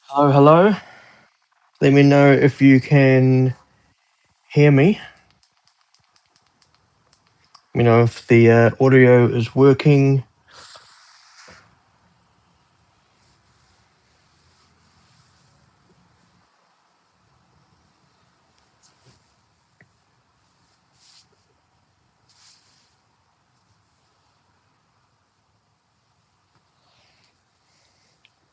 Hello, hello. Let me know if you can hear me. Let me know if the audio is working.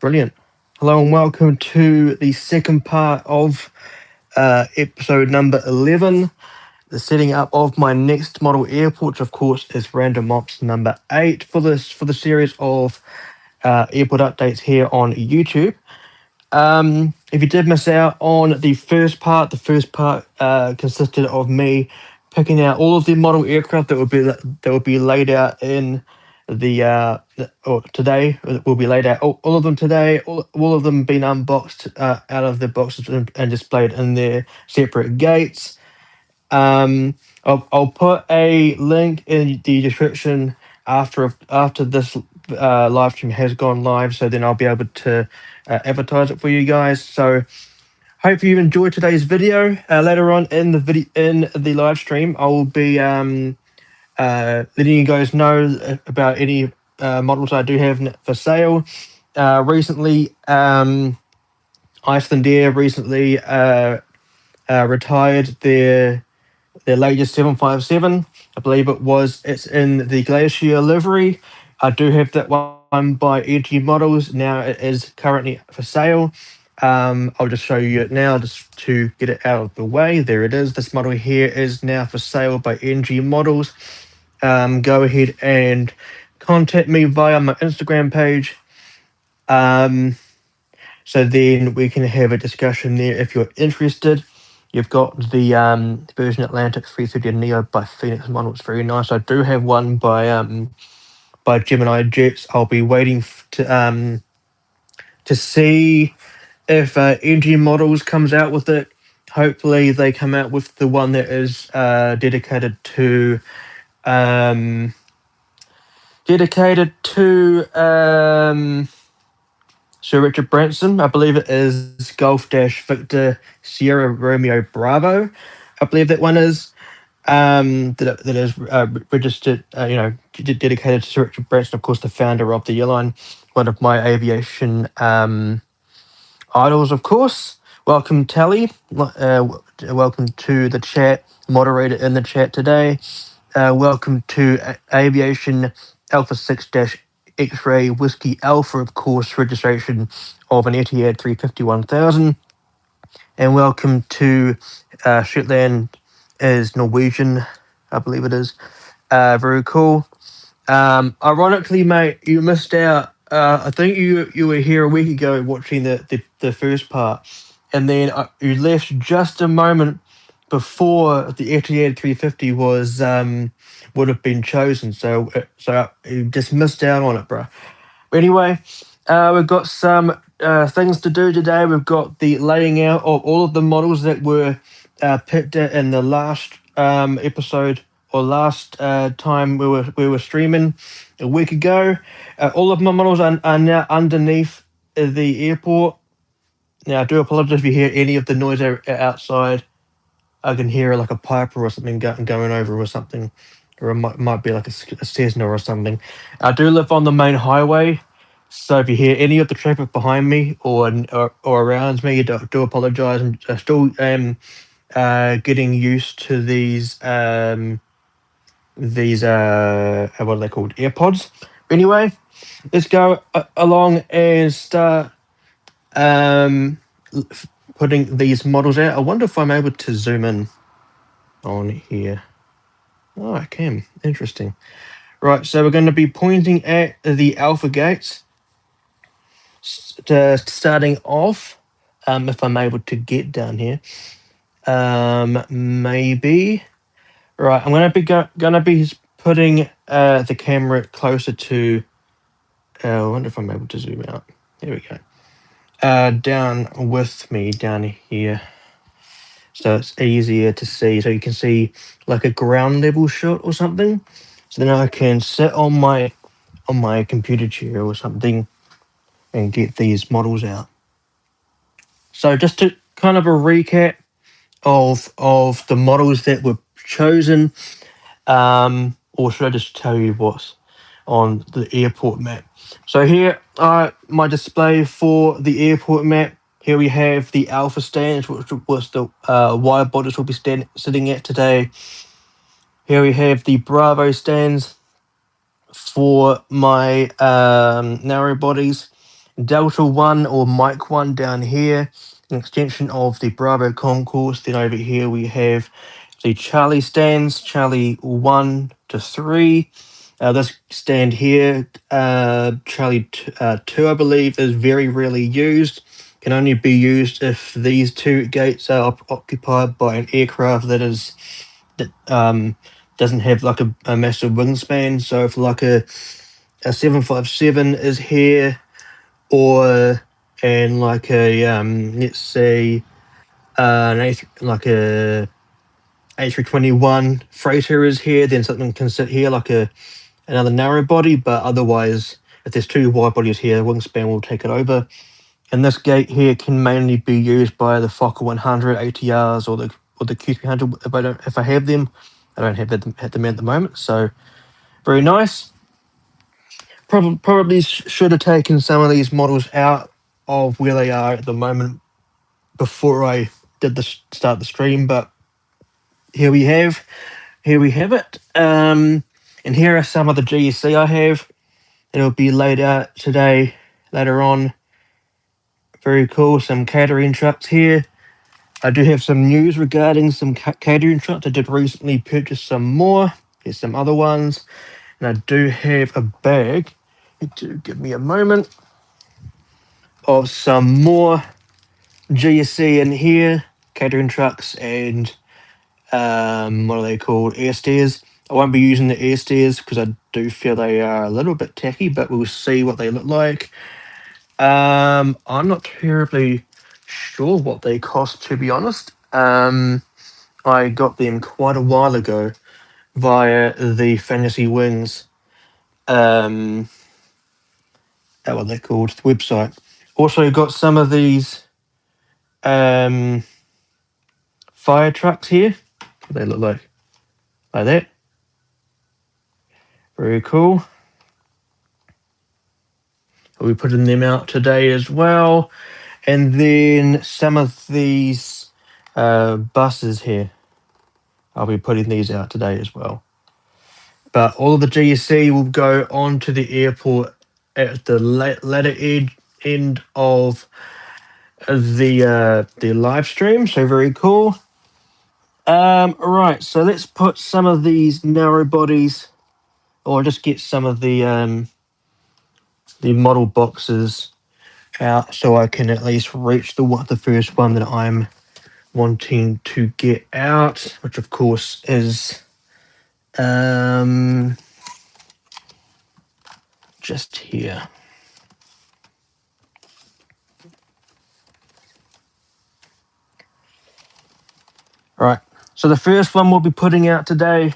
Brilliant. Hello and welcome to the second part of episode number 11, the setting up of my next model airport, which of course is random ops number 8 for the series of airport updates here on YouTube. If you did miss out on the first part consisted of me picking out all of the model aircraft that would be laid out in or today. Will be laid out all of them today. All of them being unboxed out of the boxes and displayed in their separate gates. I'll put a link in the description after this live stream has gone live, so then I'll be able to advertise it for you guys. So hope you enjoyed today's video. Later on in the live stream, I will be letting you guys know about any models I do have for sale. Recently, Icelandair recently retired their latest 757. I believe it's in the Glacier livery. I do have that one by ASJE Models. Now it is currently for sale. I'll just show you it now just to get it out of the way. There it is. This model here is now for sale by ASJE Models. Go ahead and contact me via my Instagram page. So then we can have a discussion there if you're interested. You've got the Virgin Atlantic 330 Neo by Phoenix model. It's very nice. I do have one by Gemini Jets. I'll be waiting to see if NG Models comes out with it. Hopefully they come out with the one that is dedicated to Sir Richard Branson. I believe it is Golf Dash Victor Sierra Romeo Bravo. I believe that one is that is registered, dedicated to Sir Richard Branson, of course, the founder of the airline, one of my aviation idols, of course. Welcome, Tally. Welcome to the chat, moderator in the chat today. Welcome to Aviation Alpha 6 X-Ray Whiskey Alpha, of course, registration of an Etihad 351,000. And welcome to Shetland is Norwegian, I believe it is. Very cool. Ironically, mate, you missed out. I think you were here a week ago watching the first part, and then you left just a moment before the Etihad 350 would have been chosen. So you just missed out on it, bro. But anyway, we've got some things to do today. We've got the laying out of all of the models that were picked in the last episode or last time we were streaming a week ago. All of my models are now underneath the airport. Now, I do apologize if you hear any of the noise outside. I can hear like a piper or something going over or something, or it might be like a Cessna or something. I do live on the main highway, so if you hear any of the traffic behind me or around me, do apologize. I still am getting used to these what are they called, AirPods. Anyway, let's go along and start putting these models out. I wonder if I'm able to zoom in on here. Oh, I can. Interesting. Right, so we're going to be pointing at the alpha gates. Starting off, if I'm able to get down here, maybe. Right, I'm going to be gonna be putting the camera closer to. I wonder if I'm able to zoom out. There we go. Down with me down here, so it's easier to see. So you can see like a ground level shot or something. So then I can sit on my computer chair or something and get these models out. So just to kind of a recap of the models that were chosen, or should I just tell you what's on the airport map? So here are my display for the airport map. Here we have the Alpha stands, which was the wide bodies will be sitting at today. Here we have the Bravo stands for my narrow bodies. Delta 1 or Mike 1 down here, an extension of the Bravo concourse. Then over here we have the Charlie stands, Charlie 1 to 3. This stand here, Charlie 2, I believe, is very rarely used. Can only be used if these two gates are occupied by an aircraft that doesn't have like a massive wingspan. So if like a 757 is here, or and like a let's say like a A321 freighter is here, then something can sit here like another narrow body. But otherwise, if there's two wide bodies here, the wingspan will take it over. And this gate here can mainly be used by the Fokker 100 ATRs or the Q300 if I have them. I don't have them at the moment, so very nice. Probably should have taken some of these models out of where they are at the moment before I did start the stream, but here we have it. And here are some of the GSC I have. It'll be laid out today later on. Very cool. Some catering trucks here. I do have some news regarding some catering trucks. I did recently purchase some more. Here's some other ones, and I do have a bag. To give me a moment of some more GSC in here, catering trucks, and what are they called? Air stairs. I won't be using the air stairs because I do feel they are a little bit tacky, but we'll see what they look like. I'm not terribly sure what they cost, to be honest. I got them quite a while ago via the Fantasy Wings. What they're called, the website. Also got some of these fire trucks here. What they look like that. Very cool. I'll be putting them out today as well. And then some of these buses here, I'll be putting these out today as well. But all of the GSC will go on to the airport at the latter end of the live stream. So very cool. Right, so let's put some of these narrow bodies, or just get some of the model boxes out so I can at least reach the first one that I'm wanting to get out, which of course is just here. All right, so the first one we'll be putting out today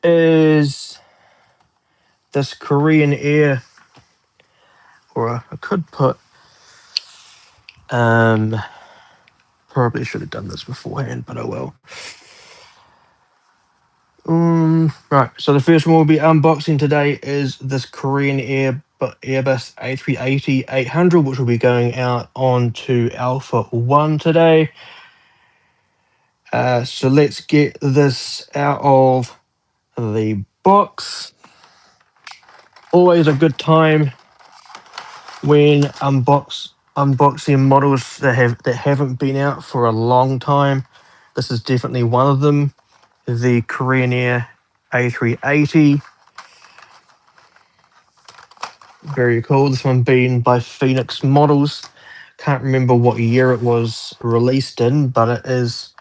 is this Korean Air, or I could put probably should have done this beforehand, but oh well. Right, so the first one we'll be unboxing today is this Korean Air Airbus A380-800, which will be going out onto Alpha 1 today. So let's get this out of the box. Always a good time when unboxing models that haven't been out for a long time. This is definitely one of them. The Korean Air A380. Very cool. This one being by Phoenix Models. Can't remember what year it was released in, but it is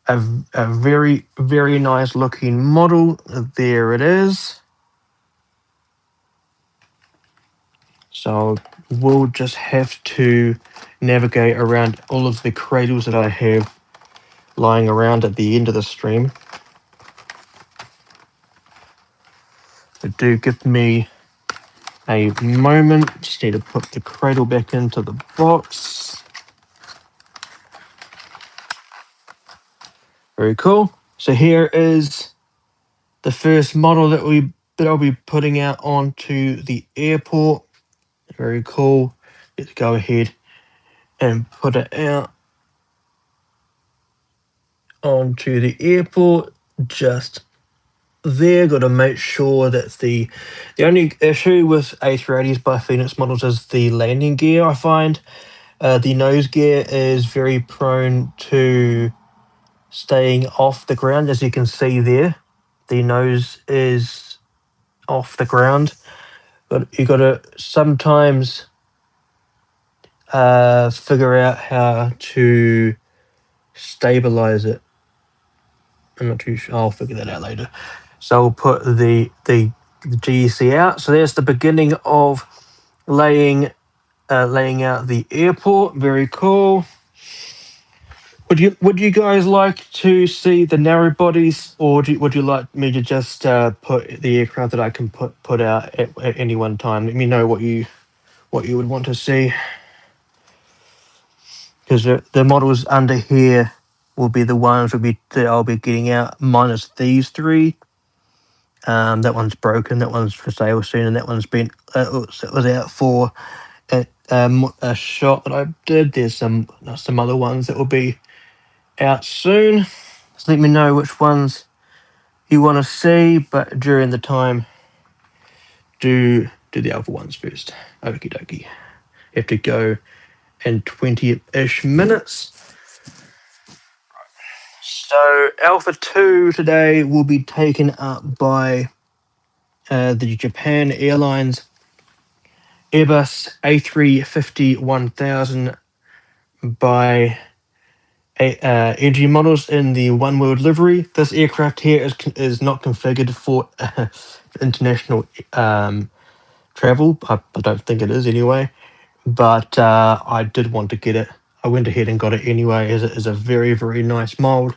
a very, very nice looking model. There it is. So we'll just have to navigate around all of the cradles that I have lying around at the end of the stream. So do give me a moment. Just need to put the cradle back into the box. Very cool. So here is the first model that I'll be putting out onto the airport. Very cool. Let's go ahead and put it out onto the airport. Just there, got to make sure that the only issue with A380s by Phoenix models is the landing gear. I find the nose gear is very prone to staying off the ground, as you can see there. The nose is off the ground, but you got to sometimes figure out how to stabilize it. I'm not too sure. I'll figure that out later. So I'll put the GEC out. So there's the beginning of laying out the airport. Very cool. Would you guys like to see the narrow bodies, or would you like me to just put the aircraft that I can put out at any one time? Let me know what you would want to see, because the models under here will be the ones that I'll be getting out, minus these three. That one's broken. That one's for sale soon, and that one's been was out for a shot that I did. There's some other ones that will be out soon. So let me know which ones you want to see, but during the time, do the other ones first. Okie dokie. Have to go in 20-ish minutes. So Alpha 2 today will be taken up by the Japan Airlines Airbus A350-1000 by ASJE models in the One World livery. This aircraft here is not configured for international travel. I don't think it is anyway, but I did want to get it. I went ahead and got it anyway, as it is a very, very nice mold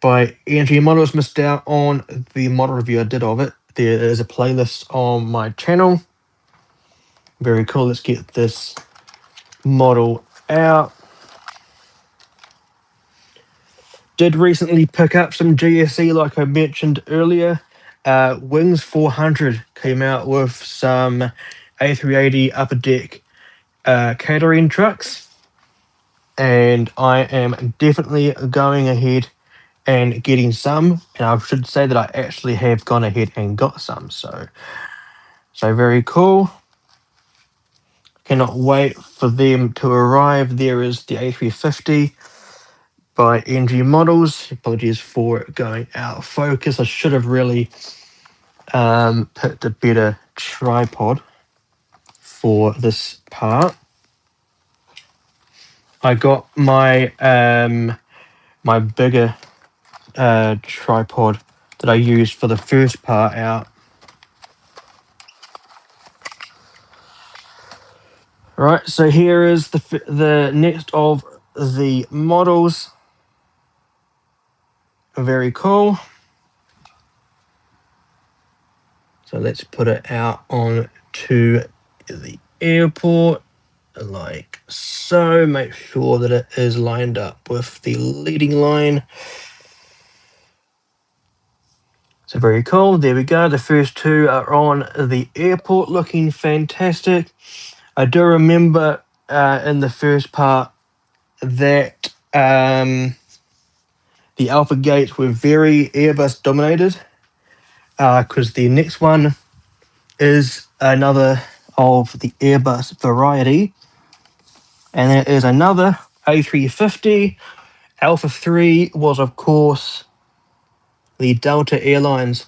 by ASJE models. Missed out on the model review I did of it. There is a playlist on my channel. Very cool. Let's get this model out. Did recently pick up some GSE, like I mentioned earlier. Wings 400 came out with some A380 upper deck catering trucks, and I am definitely going ahead and getting some. And I should say that I actually have gone ahead and got some. So very cool. Cannot wait for them to arrive. There is the A350 by NG Models. Apologies for it going out of focus. I should have really picked a better tripod for this part. I got my my bigger tripod that I used for the first part out. Right, so here is the next of the models. Very cool. So let's put it out on to the airport like so. Make sure that it is lined up with the leading line. So very cool. There we go. The first two are on the airport, looking fantastic. I do remember in the first part that the Alpha gates were very Airbus dominated, because the next one is another of the Airbus variety, and there is another A350. Alpha 3 was, of course, the Delta Airlines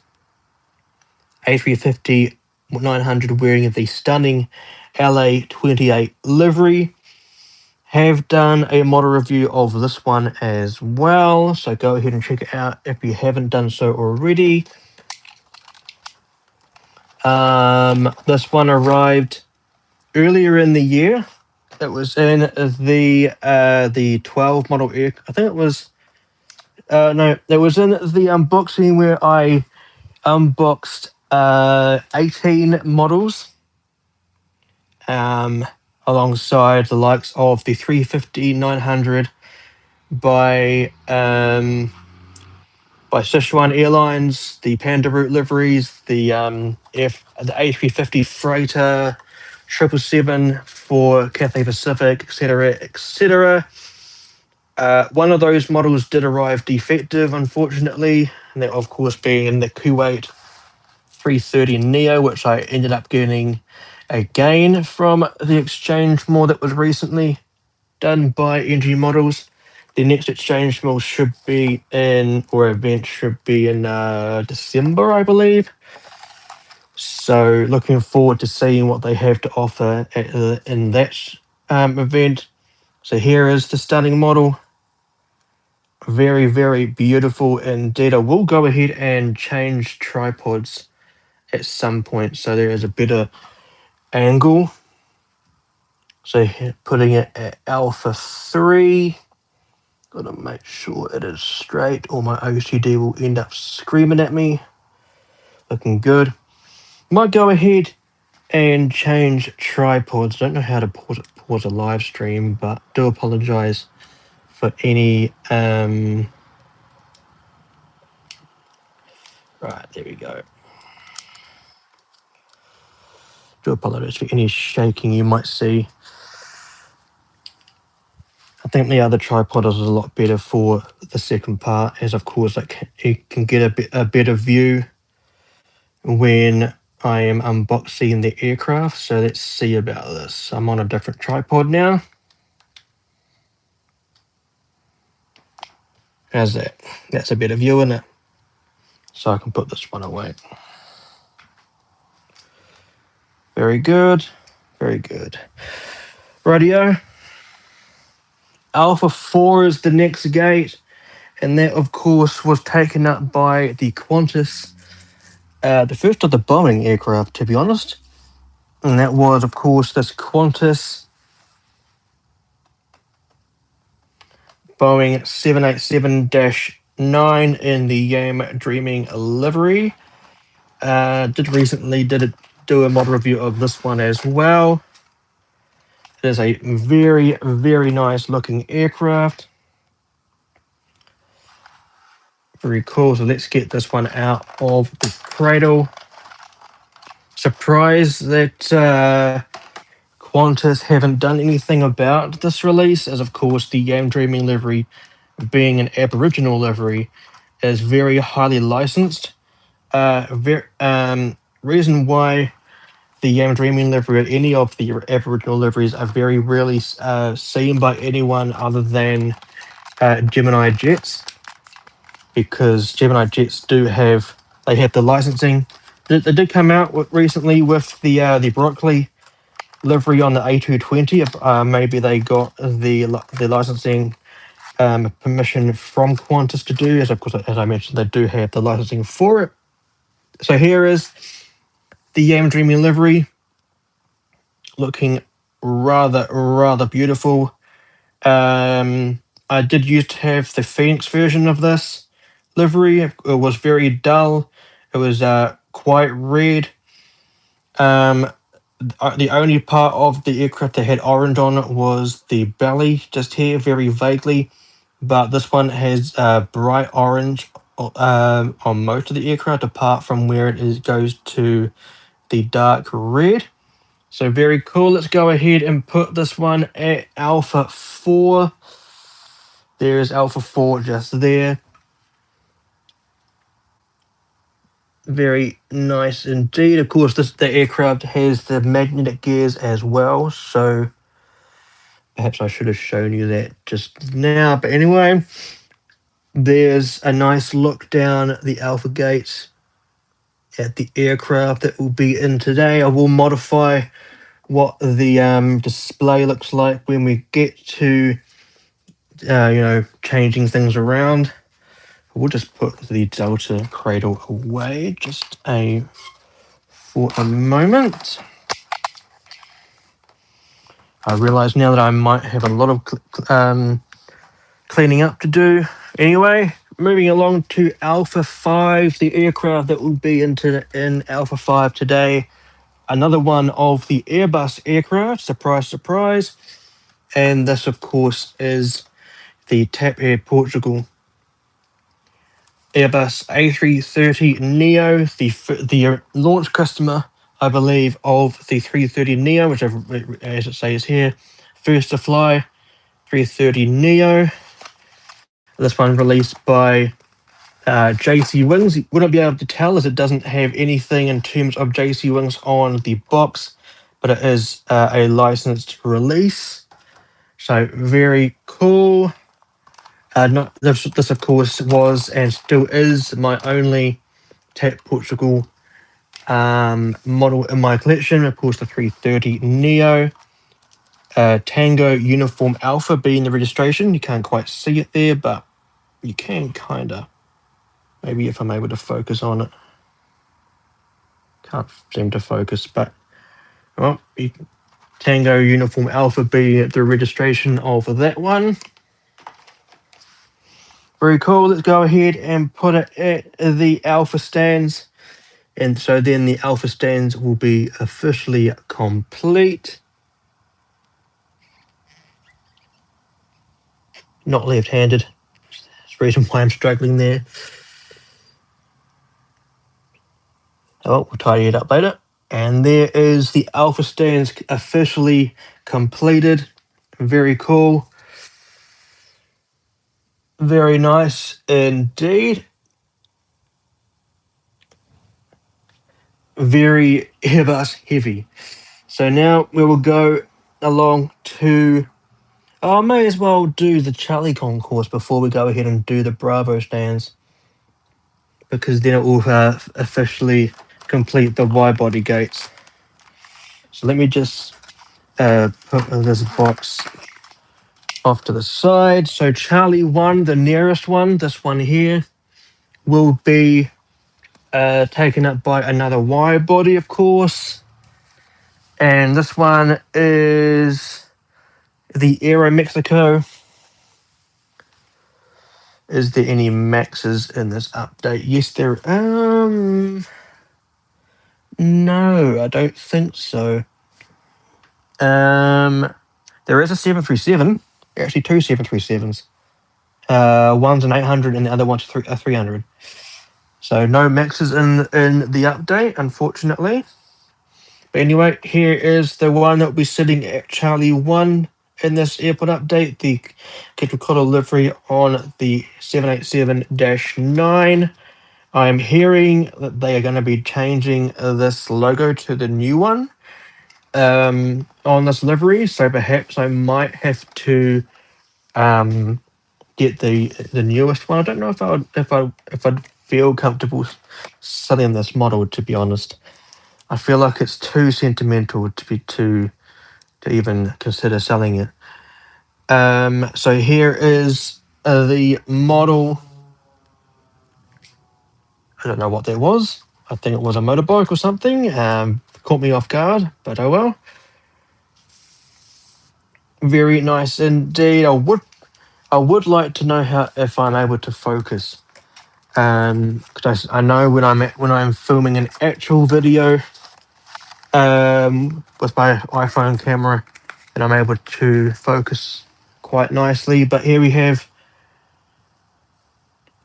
A350-900 wearing the stunning LA-28 livery. Have done a model review of this one as well, so go ahead and check it out if you haven't done so already. This one arrived earlier in the year. It was in the 12 model air. I think it was no, it was in the unboxing where I unboxed 18 models, alongside the likes of the 350-900 by by Sichuan Airlines, the Panda Route liveries, the the A350 Freighter, 777 for Cathay Pacific, etc., etc. One of those models did arrive defective, unfortunately, and that, of course, being the Kuwait 330 Neo, which I ended up getting again from the exchange more that was recently done by NG Models. The next exchange mill should be in, or event should be in December, I believe. So looking forward to seeing what they have to offer in that event. So here is the stunning model. Very, very beautiful indeed. I will go ahead and change tripods at some point so there is a better angle. So putting it at alpha 3. Gotta make sure it is straight or my OCD will end up screaming at me. Looking good. Might go ahead and change tripods. Don't know how to pause a live stream, but do apologize for any right, there we go. Do apologize for any shaking you might see. I think the other tripod is a lot better for the second part, as of course you can get a better view when I am unboxing the aircraft. So let's see about this. I'm on a different tripod now. How's that? That's a better view, isn't it? So I can put this one away. Very good. Very good. Radio. Alpha 4 is the next gate, and that, of course, was taken up by the Qantas, the first of the Boeing aircraft, to be honest. And that was, of course, this Qantas Boeing 787-9 in the Yam Dreaming livery. Did do a model review of this one as well. It is a very, very nice looking aircraft. Very cool. So let's get this one out of the cradle. Surprised that Qantas haven't done anything about this release, as of course the Yam Dreaming livery, being an Aboriginal livery, is very highly licensed. Reason why the Yam Dreaming livery or any of the Aboriginal liveries are very rarely seen by anyone other than Gemini Jets, because Gemini Jets have the licensing. They did come out recently with the Broccoli livery on the A220. Maybe they got the licensing permission from Qantas to do, as of course, as I mentioned, they do have the licensing for it. So here is the Yam Dreaming livery, looking rather beautiful. I did used to have the Phoenix version of this livery. It was very dull. It was quite red. The only part of the aircraft that had orange on was the belly, just here, very vaguely. But this one has bright orange on most of the aircraft, apart from where it goes to the dark red. So very cool. Let's go ahead and put this one at Alpha 4. There's Alpha 4 just there. Very nice indeed. Of course, the aircraft has the magnetic gears as well, so perhaps I should have shown you that just now. But anyway, there's a nice look down the Alpha gates at the aircraft that will be in today. I will modify what the display looks like when we get to changing things around. We'll just put the Delta cradle away just for a moment. I realise now that I might have a lot of cleaning up to do. Anyway, moving along to Alpha 5, the aircraft that will be in Alpha 5 today. Another one of the Airbus aircraft, surprise, surprise. And this, of course, is the TAP Air Portugal Airbus A330neo, the launch customer, I believe, of the 330neo, which, as it says here, first to fly 330neo. This one released by JC Wings. You wouldn't be able to tell as it doesn't have anything in terms of JC Wings on the box, but it is a licensed release. So very cool. Not this, of course, was and still is my only TAP Portugal model in my collection. Of course, the 330 Neo. Tango Uniform Alpha being the registration. You can't quite see it there, but you can kind of. Maybe if I'm able to focus on it. Can't seem to focus, but well, Tango Uniform Alpha being the registration of that one. Very cool. Let's go ahead and put it at the Alpha stands. And so then the Alpha stands will be officially complete. Not left-handed. That's the reason why I'm struggling there. Oh, we'll tidy it up later. And there is the Alpha stands officially completed. Very cool. Very nice indeed. Very Airbus heavy. So now we will go along to. Oh, I may as well do the Charlie concourse before we go ahead and do the Bravo stands, because then it will officially complete the wide body gates. So let me just put this box off to the side. So Charlie 1, the nearest one, this one here, will be taken up by another wide body, of course. And this one is the Aero Mexico. Is there any maxes in this update? Yes, there. No, I don't think so. There is a 737. Actually, two 737s. One's an 800 and the other one's a 300. So no maxes in the update, unfortunately. But anyway, here is the one that will be sitting at Charlie 1 in this airport update, the Quetzalcoatl livery on the 787-9. I'm hearing that they are going to be changing this logo to the new one on this livery, so perhaps I might have to get the newest one. I don't know if I'd feel comfortable selling this model, to be honest. I feel like it's too sentimental to even consider selling it. So here is the model. I don't know what that was. I think it was a motorbike or something. Caught me off guard, but oh well. Very nice indeed. I would like to know if I'm able to focus. Because I know when I'm filming an actual video with my iPhone camera, and I'm able to focus quite nicely. But here we have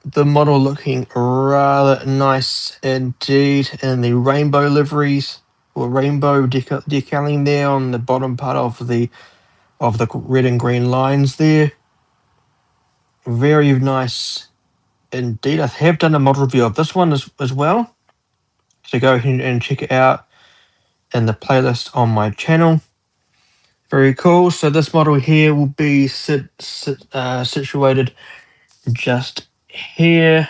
the model looking rather nice indeed in the rainbow liveries, or rainbow decaling there on the bottom part of the red and green lines there. Very nice indeed. I have done a model review of this one as well, so go ahead and check it out in the playlist on my channel. Very cool. So this model here will be situated just here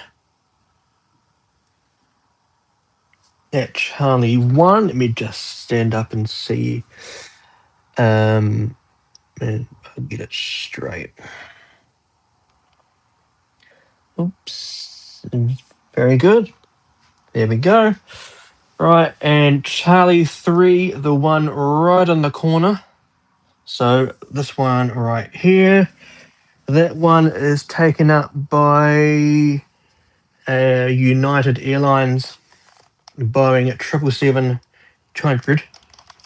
at Charlie 1. Let me just stand up and see. And I'll get it straight. Oops. Very good. There we go. Right, and Charlie 3, the one right on the corner. So this one right here. That one is taken up by United Airlines Boeing 777-200,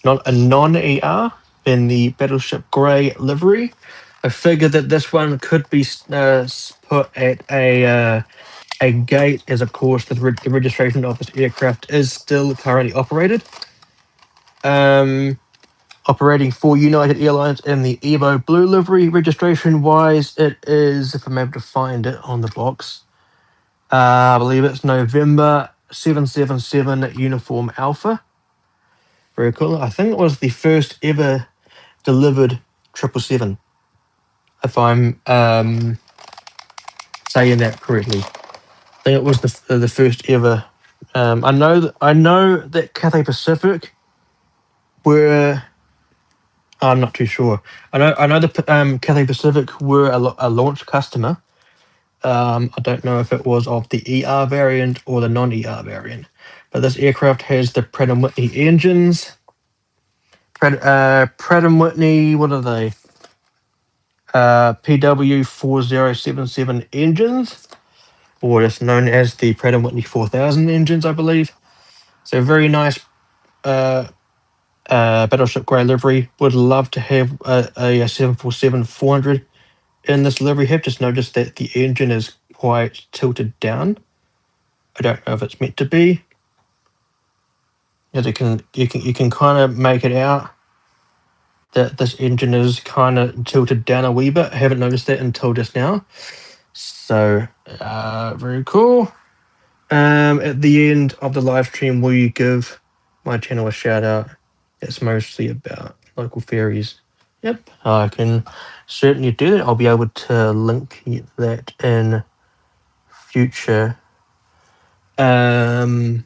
not a non-ER, in the Battleship Grey livery. I figured that this one could be put at a a gate, as of course the registration of this aircraft is still currently operated. Operating for United Airlines in the Evo Blue livery. Registration wise, it is, if I'm able to find it on the box, I believe it's November 777 Uniform Alpha. Very cool. I think it was the first ever delivered 777, if I'm saying that correctly. I think it was the first ever. I know that Cathay Pacific were. I'm not too sure. I know the Cathay Pacific were a launch customer. I don't know if it was of the ER variant or the non-ER variant, but this aircraft has the Pratt& Whitney engines. Pratt & Whitney, what are they? PW 4077 engines, or just known as the Pratt & Whitney 4000 engines, I believe. So very nice battleship grey livery. Would love to have a 747-400 in this livery. Have just noticed that the engine is quite tilted down. I don't know if it's meant to be. As you can kind of make it out that this engine is kind of tilted down a wee bit. I haven't noticed that until just now. So very cool. At the end of the live stream, will you give my channel a shout out? It's mostly about local ferries. Yep, I can certainly do that. I'll be able to link that in future a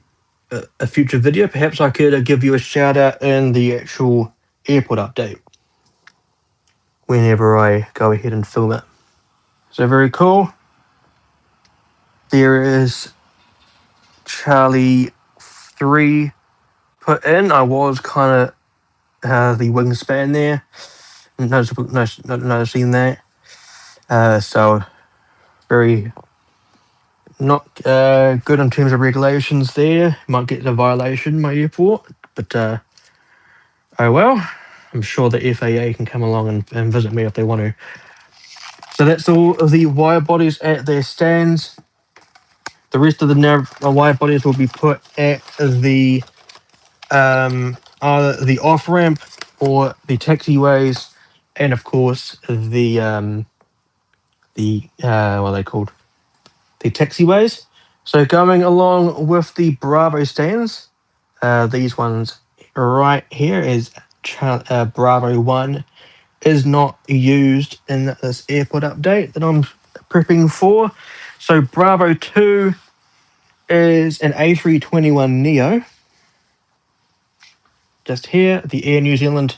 future video. Perhaps I could give you a shout out in the actual airport update whenever I go ahead and film it. So very cool. There is Charlie 3 put in. I was kind of the wingspan there. Noticing that. So very not good in terms of regulations there. Might get a violation my airport, but oh well. I'm sure the FAA can come along and visit me if they want to. So that's all of the wide bodies at their stands. The rest of the wide bodies will be put at the either the off ramp or the taxiways, and of course the what are they called? The taxiways. So going along with the Bravo stands, these ones right here is Bravo 1 is not used in this airport update that I'm prepping for. So Bravo 2 is an A321neo. Just here, the Air New Zealand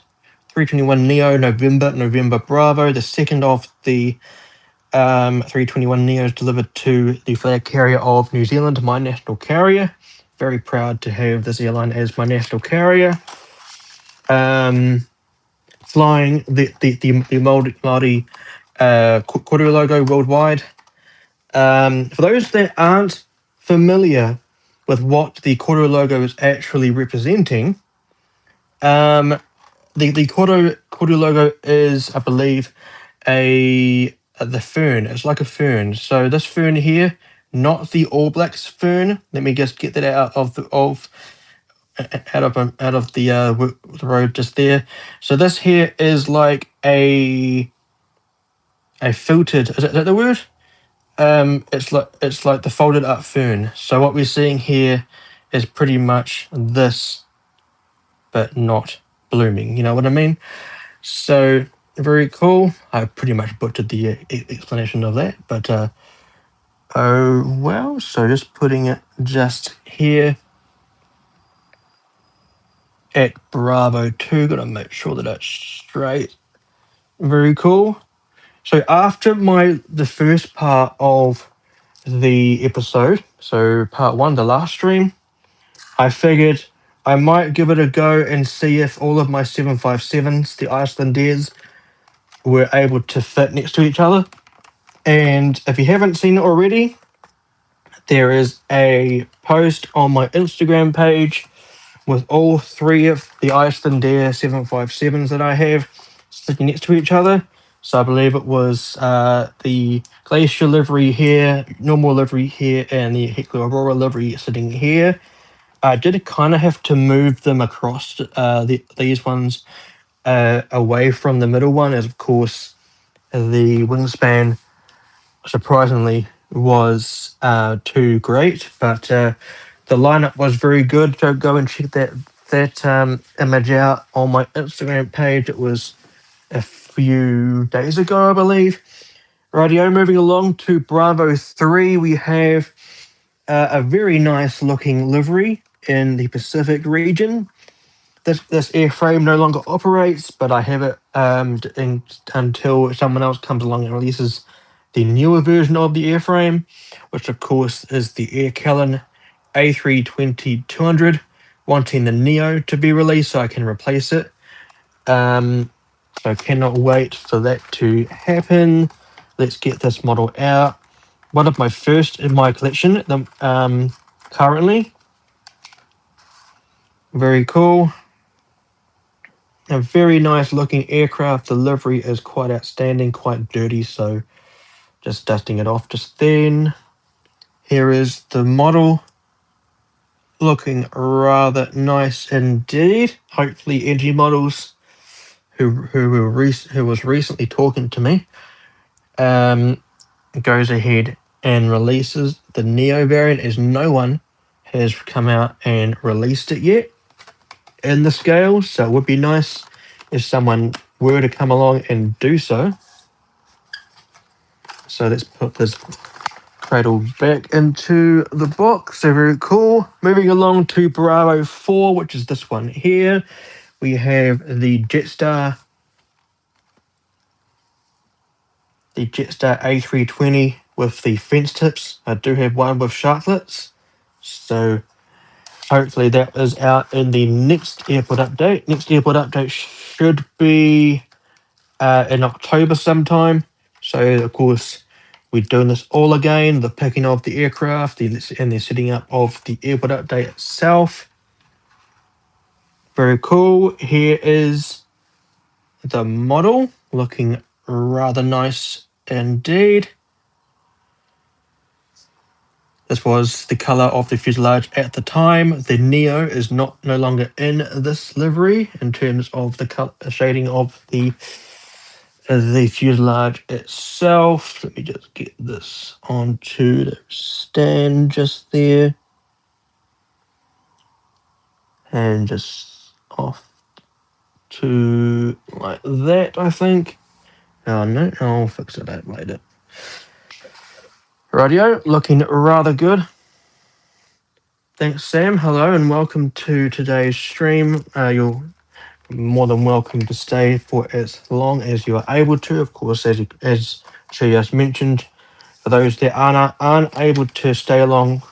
321neo November Bravo, the second of the 321neos delivered to the flag carrier of New Zealand, my national carrier. Very proud to have this airline as my national carrier. Flying the Māori Korua logo worldwide. For those that aren't familiar with what the Korua logo is actually representing, the Korua logo is, I believe, the fern. It's like a fern. So this fern here, not the All Blacks fern. Let me just get that out of the road just there. So this here is like a filtered. Is that the word? It's like the folded up fern. So what we're seeing here is pretty much this, but not blooming. You know what I mean? So very cool. I pretty much butchered the explanation of that, but oh well. So just putting it just here at Bravo 2. Gotta make sure that it's straight. Very cool. So after the first part of the episode, so part 1, the last stream, I figured I might give it a go and see if all of my 757s, the Icelanders, were able to fit next to each other. And if you haven't seen it already, there is a post on my Instagram page with all 3 of the Icelandair 757s that I have sitting next to each other. So I believe it was the Glacier livery here, normal livery here, and the Hecla Aurora livery sitting here. I did kind of have to move them across these ones away from the middle one, as of course the wingspan surprisingly was too great, but the lineup was very good. So go and check that image out on my Instagram page. It was a few days ago, I believe. Rightio, moving along to Bravo 3, we have a very nice looking livery in the Pacific region. This airframe no longer operates, but I have it until someone else comes along and releases the newer version of the airframe, which of course is the Air Callan A320-200, wanting the Neo to be released so I can replace it. So I cannot wait for that to happen. Let's get this model out. One of my first in my collection currently. Very cool. A very nice looking aircraft. The livery is quite outstanding, quite dirty, so just dusting it off just then. Here is the model, looking rather nice indeed. Hopefully Edgy Models, who was recently talking to me, goes ahead and releases the Neo variant, as no one has come out and released it yet in the scale, so it would be nice if someone were to come along and do so. So let's put this cradle back into the box. So very cool. Moving along to Bravo 4, which is this one here. We have the Jetstar A320 with the fence tips. I do have one with sharklets, so hopefully that is out in the next airport update. Next airport update should be in October sometime. So of course we're doing this all again, the picking of the aircraft, and the setting up of the airport update itself. Very cool. Here is the model, looking rather nice indeed. This was the color of the fuselage at the time. The Neo is no longer in this livery in terms of the color shading of the fuselage itself. Let me just get this onto the stand just there. And just off to like that, I think. Oh no, I'll fix it out later. Radio, looking rather good. Thanks, Sam. Hello and welcome to today's stream. You're more than welcome to stay for as long as you are able to. Of course, as she just mentioned, for those that aren't able to stay along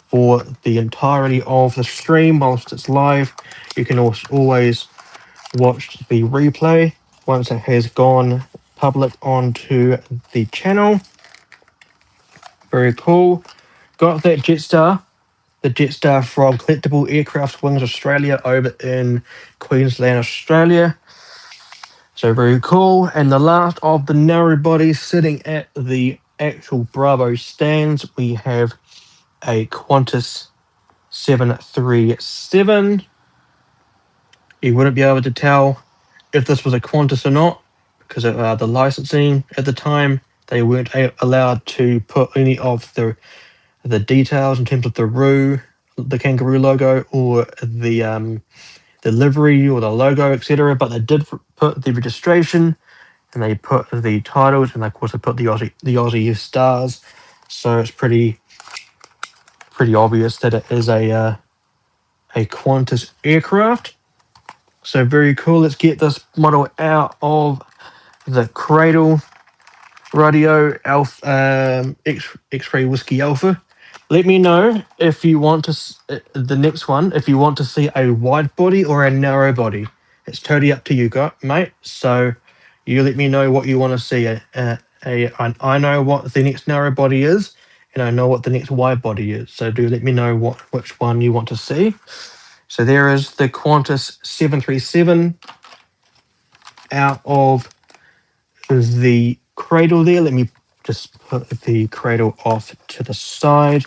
for the entirety of the stream whilst it's live, you can always watch the replay once it has gone public onto the channel. Very cool. Got that Jetstar, the Jetstar from Collectible Aircraft Wings Australia over in Queensland, Australia. So very cool. And the last of the narrow bodies sitting at the actual Bravo stands, we have a Qantas 737. You wouldn't be able to tell if this was a Qantas or not because of the licensing at the time. They weren't allowed to put any of the details in terms of the kangaroo logo, or the livery or the logo, etc. But they did put the registration, and they put the titles, and of course they put the Aussie stars. So it's pretty obvious that it is a Qantas aircraft. So very cool. Let's get this model out of the cradle. Radio Alpha, X-Ray Whiskey Alpha. Let me know if you want to the next one. If you want to see a wide body or a narrow body, it's totally up to you, mate. So you let me know what you want to see. I know what the next narrow body is, and I know what the next wide body is. So do let me know which one you want to see. So there is the Qantas 737 out of the cradle there. Let me just put the cradle off to the side.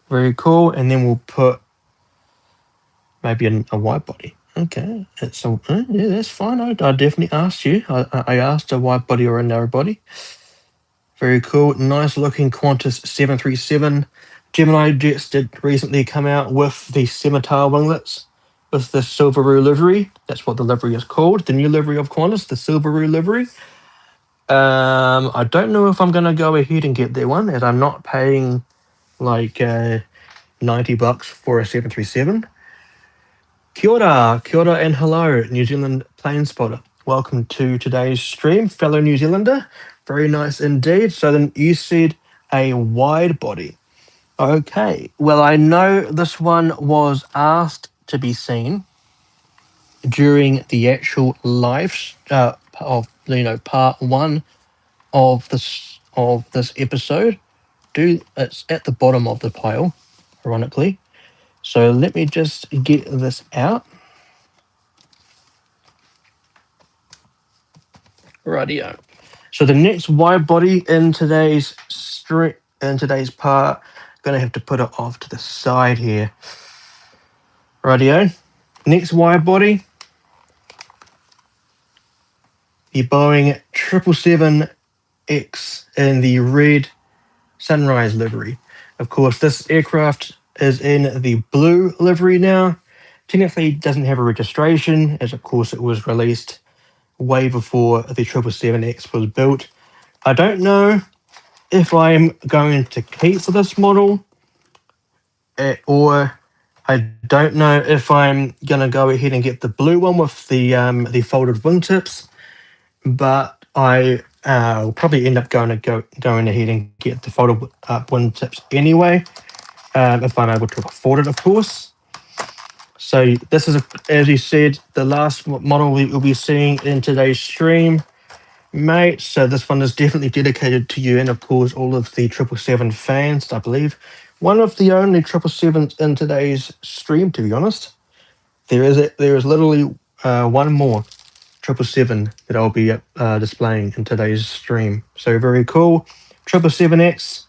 Very cool. And then we'll put maybe a wide body. Okay, it's yeah, that's fine. I definitely asked you. I asked a wide body or a narrow body. Very cool. Nice looking Qantas 737. Gemini Jets did recently come out with the scimitar winglets with the Silveroo livery. That's what the livery is called. The new livery of Qantas, the Silveroo livery. I don't know if I'm going to go ahead and get that one, as I'm not paying like $90 for a 737. Kia ora and hello, New Zealand plane spotter. Welcome to today's stream, fellow New Zealander. Very nice indeed. So then you said a wide body. Okay, well, I know this one was asked to be seen during the actual live of part one of this episode. It's at the bottom of the pile, ironically. So let me just get this out. Rightio. So the next wide body in today's part, gonna have to put it off to the side here. Rightio. Next wide body, the Boeing 777X in the red Sunrise livery. Of course, this aircraft is in the blue livery now. Technically, doesn't have a registration, as of course it was released way before the 777X was built. I don't know if I'm going to keep this model, or I don't know if I'm going to go ahead and get the blue one with the folded wingtips, but I will probably end up going ahead and get the folded wingtips anyway, if I'm able to afford it, of course. So this is, as you said, the last model we will be seeing in today's stream, mate. So this one is definitely dedicated to you and, of course, all of the 777 fans, I believe. One of the only 777s in today's stream, to be honest. There is literally one more 777 that I'll be displaying in today's stream. So very cool. 777X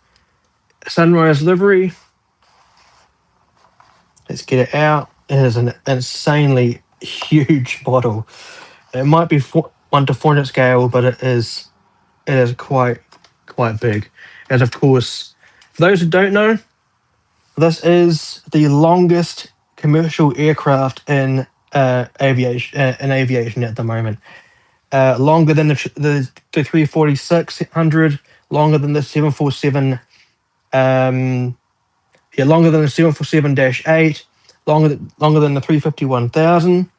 Sunrise livery. Let's get it out. It is an insanely huge model. It might be 1 to 400 scale, but it is quite big. And of course, for those who don't know, this is the longest commercial aircraft in aviation at the moment. Longer than the 340-600, longer than the 747. Longer than the 747-8, longer than the 350-1000.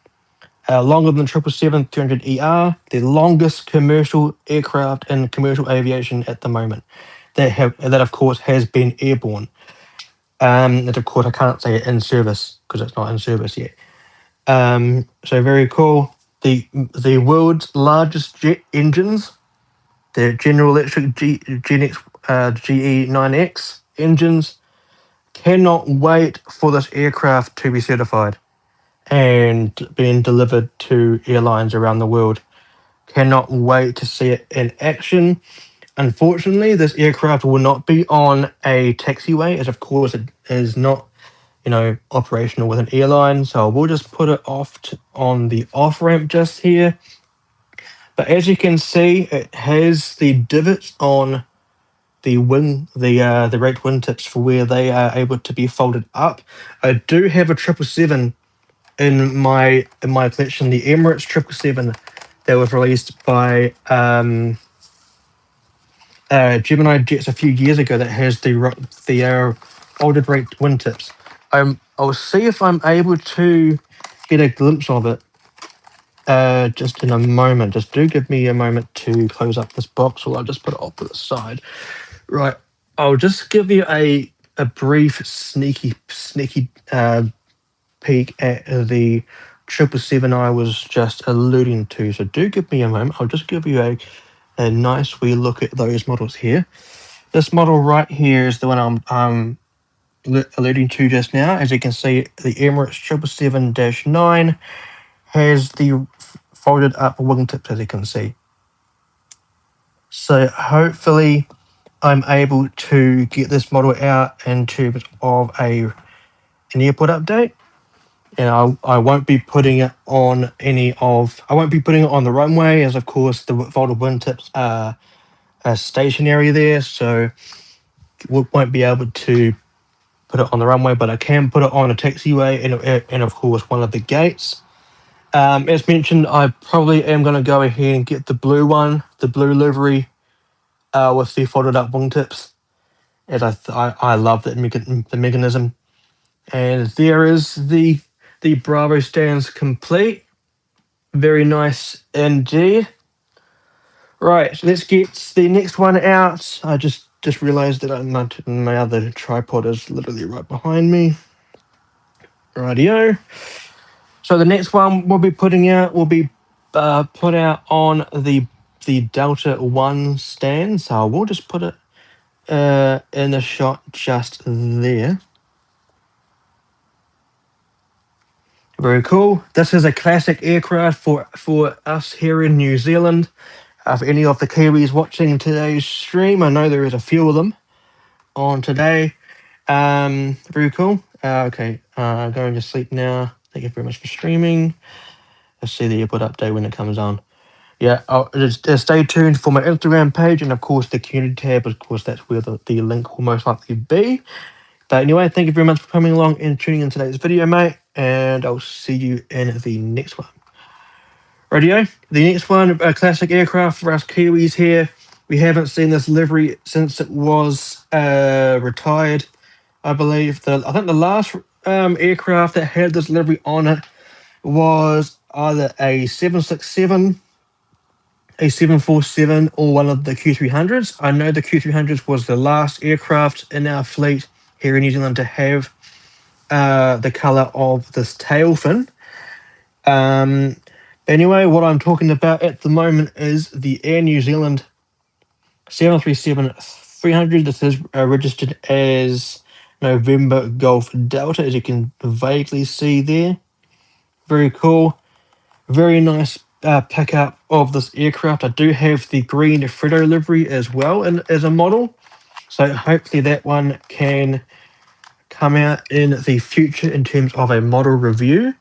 Longer than 777-300ER, the longest commercial aircraft in commercial aviation at the moment. That of course has been airborne. And of course I can't say it in service because it's not in service yet. So very cool. The world's largest jet engines, the General Electric GE9X engines, cannot wait for this aircraft to be certified and being delivered to airlines around the world. Cannot wait to see it in action. Unfortunately, this aircraft will not be on a taxiway, as of course it is not, operational with an airline. So we'll just put it off on the off ramp just here. But as you can see, it has the divots on the wing, the right wingtips for where they are able to be folded up. I do have a 777 in my collection, the Emirates 777 that was released by Gemini Jets a few years ago that has the folded right wingtips. I'll see if I'm able to get a glimpse of it just in a moment. Just do give me a moment to close up this box, or I'll just put it off to the side. Right, I'll just give you a brief sneaky peek at the 777 I was just alluding to. So do give me a moment. I'll just give you a nice wee look at those models here. This model right here is the one I'm alluding to just now. As you can see, the Emirates 777-9 has the folded up wingtips, as you can see. So hopefully I'm able to get this model out in terms of an airport update. And I won't be putting it on I won't be putting it on the runway, as of course the folded wingtips are stationary there, so we won't be able to put it on the runway, but I can put it on a taxiway and of course one of the gates. As mentioned, I probably am going to go ahead and get the blue one, the blue livery, with the folded up wingtips, as I love the mechanism. And there is the Bravo stands complete. Very nice indeed. Right, so let's get the next one out. I just realised that my other tripod is literally right behind me. Rightio. So the next one we'll be putting out will be put out on the Delta One stand. So we'll just put it in the shot just there. Very cool. This is a classic aircraft for us here in New Zealand. For any of the Kiwis watching today's stream, I know there is a few of them on today. Very cool. Okay, going to sleep now. Thank you very much for streaming. Let's see the airport update when it comes on. Yeah, just stay tuned for my Instagram page and of course the community tab. Of course, that's where the link will most likely be. But anyway, thank you very much for coming along and tuning in today's video, mate. And I'll see you in the next one. Radio. The next one, a classic aircraft for us Kiwis here. We haven't seen this livery since it was retired, I believe. I think the last aircraft that had this livery on it was either a 767, a 747, or one of the Q300s. I know the Q300s was the last aircraft in our fleet here in New Zealand to have the colour of this tail fin. Anyway, what I'm talking about at the moment is the Air New Zealand 737-300. This is registered as November Golf Delta, as you can vaguely see there. Very cool. Very nice pickup of this aircraft. I do have the green Freddo livery as well as a model. So hopefully that one can come out in the future in terms of a model review.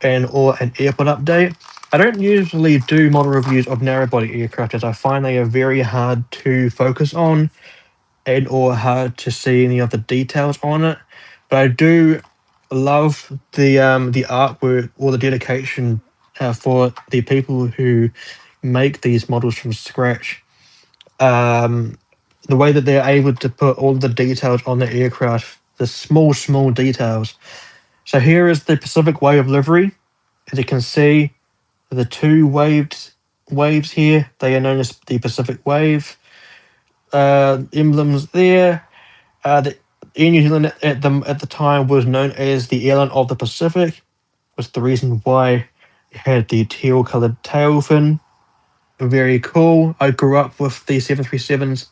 Or an airport update. I don't usually do model reviews of narrow-body aircraft, as I find they are very hard to focus on and or hard to see any of the details on it. But I do love the artwork or the dedication for the people who make these models from scratch. The way that they're able to put all the details on the aircraft, the small details. So here is the Pacific Wave livery. As you can see, the two waves here, they are known as the Pacific Wave emblems there. The Air New Zealand at the time was known as the Airline of the Pacific, was the reason why it had the teal coloured tail fin. Very cool. I grew up with the 737s,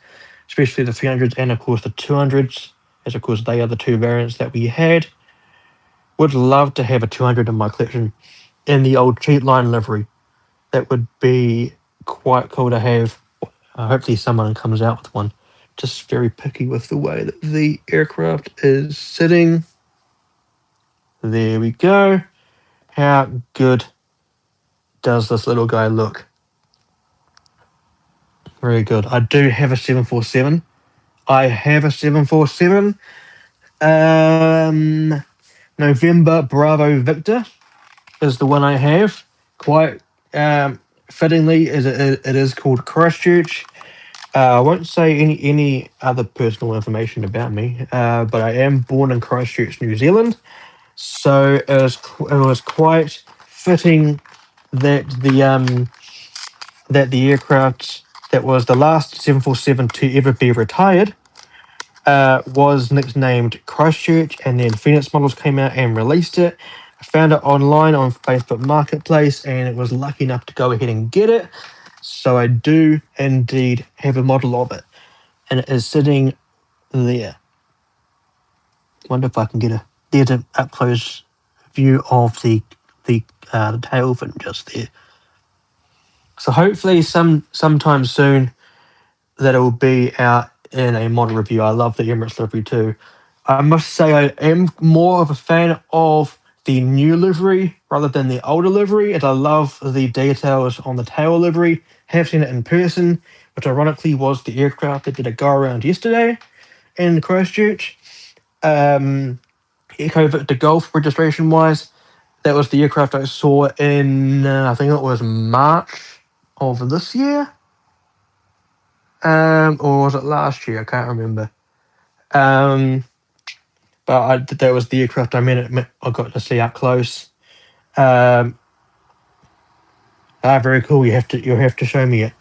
especially the 300s and of course the 200s, as of course they are the two variants that we had. Would love to have a 200 in my collection in the old cheat line livery. That would be quite cool to have. Hopefully someone comes out with one. Just very picky with the way that the aircraft is sitting. There we go. How good does this little guy look? Very good. I do have a 747. I have a 747. November Bravo Victor is the one I have. Quite fittingly, it is called Christchurch. I won't say any other personal information about me, but I am born in Christchurch, New Zealand. So it was quite fitting that the aircraft that was the last 747 to ever be retired was nicknamed Christchurch, and then Phoenix Models came out and released it. I found it online on Facebook Marketplace, and it was lucky enough to go ahead and get it. So I do indeed have a model of it, and it is sitting there. Wonder if I can get there's an up close view of the the tail fin just there. So hopefully sometime soon that it will be out in a mod review. I love the Emirates livery too. I must say I am more of a fan of the new livery rather than the older livery, and I love the details on the tail livery. Have seen it in person, which ironically was the aircraft that did a go around yesterday in Christchurch. Echo Victor Golf registration wise, that was the aircraft I saw in I think it was March of this year, or was it last year? I can't remember. But that was the aircraft I got to see up close. Very cool. You'll have to show me it.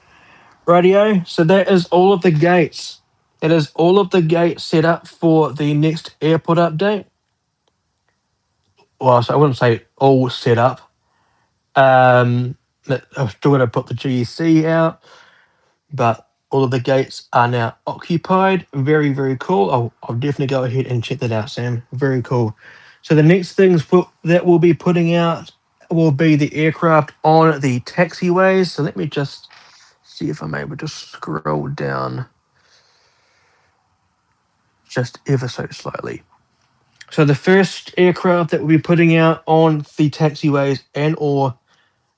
Radio. So that is all of the gates. That is all of the gates set up for the next airport update. Well, so I wouldn't say all set up. I'm still going to put the GEC out, but all of the gates are now occupied. Very, very cool. I'll definitely go ahead and check that out, Sam. Very cool. So the next things that we'll be putting out will be the aircraft on the taxiways. So let me just see if I'm able to scroll down just ever so slightly. So the first aircraft that we'll be putting out on the taxiways and or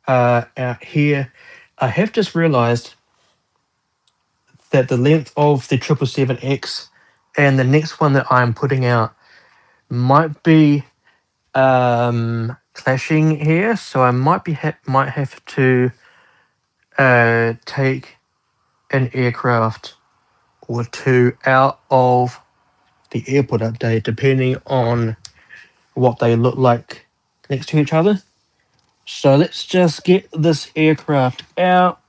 out here, I have just realized that the length of the 777X and the next one that I'm putting out might be clashing here, so I might have to take an aircraft or two out of the airport update, depending on what they look like next to each other. So let's just get this aircraft out.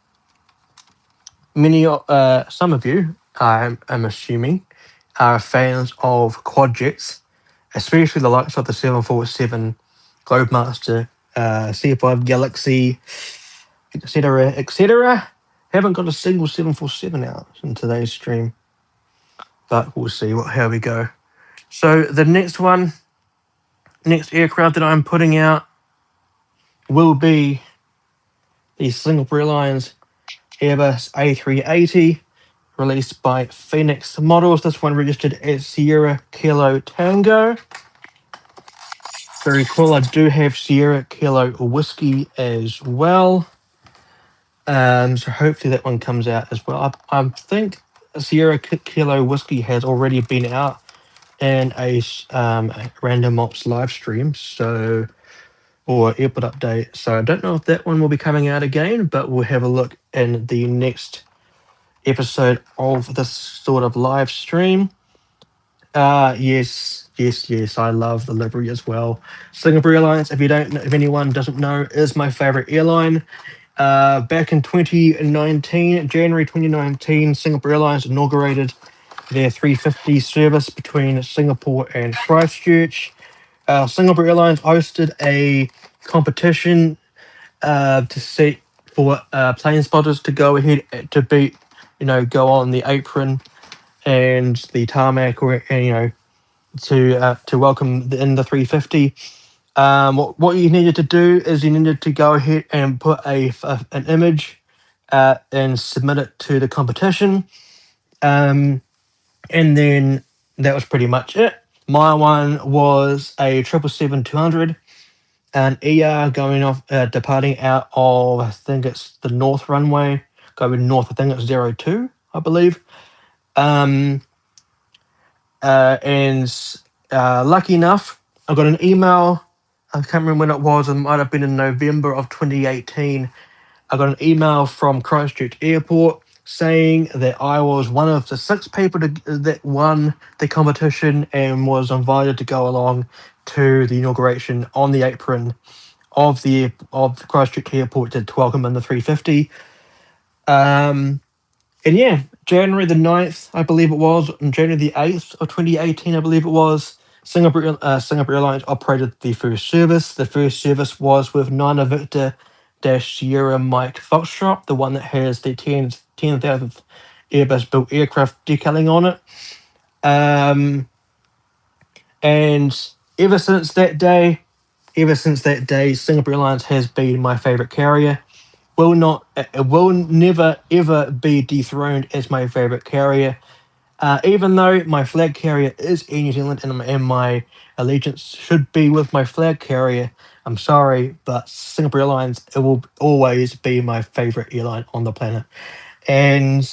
Some of you, I'm assuming, are fans of quad jets, especially the likes of the 747 Globemaster, C5 Galaxy, etc., etc. Haven't got a single 747 out in today's stream, but we'll see how we go. So the next aircraft that I'm putting out will be the Singapore Airlines Airbus A380, released by Phoenix Models. This one registered as Sierra Kilo Tango. Very cool. I do have Sierra Kilo Whiskey as well. So hopefully that one comes out as well. I think Sierra Kilo Whiskey has already been out in a Random Ops live stream, or airport update. So I don't know if that one will be coming out again, but we'll have a look in the next episode of this sort of live stream. Yes. I love the livery as well. Singapore Airlines, if anyone doesn't know, is my favorite airline. Back in January 2019, Singapore Airlines inaugurated their 350 service between Singapore and Christchurch. Singapore Airlines hosted a competition for plane spotters to go ahead to go on the apron and the tarmac, to welcome in the 350. What you needed to do is you needed to go ahead and put an image and submit it to the competition, and then that was pretty much it. My one was a 777-200, an ER going off, departing out of, I think it's the north runway, going north. I think it's 02, I believe. And lucky enough, I got an email. I can't remember when it was. It might have been in November of 2018. I got an email from Christchurch Airport saying that I was one of the 6 people that won the competition and was invited to go along to the inauguration on the apron of the Christchurch Airport to welcome in the 350. And yeah, January the 9th, I believe it was, and January the 8th of 2018, I believe it was, Singapore Airlines operated the first service. The first service was with 9 Victor Sierra Mike Foxtrot, the one that has the 10,000th Airbus-built aircraft decaling on it. And ever since that day, Ever since that day, Singapore Airlines has been my favourite carrier. It will never ever be dethroned as my favourite carrier. Even though my flag carrier is Air New Zealand and my allegiance should be with my flag carrier, I'm sorry, but Singapore Airlines, it will always be my favourite airline on the planet. And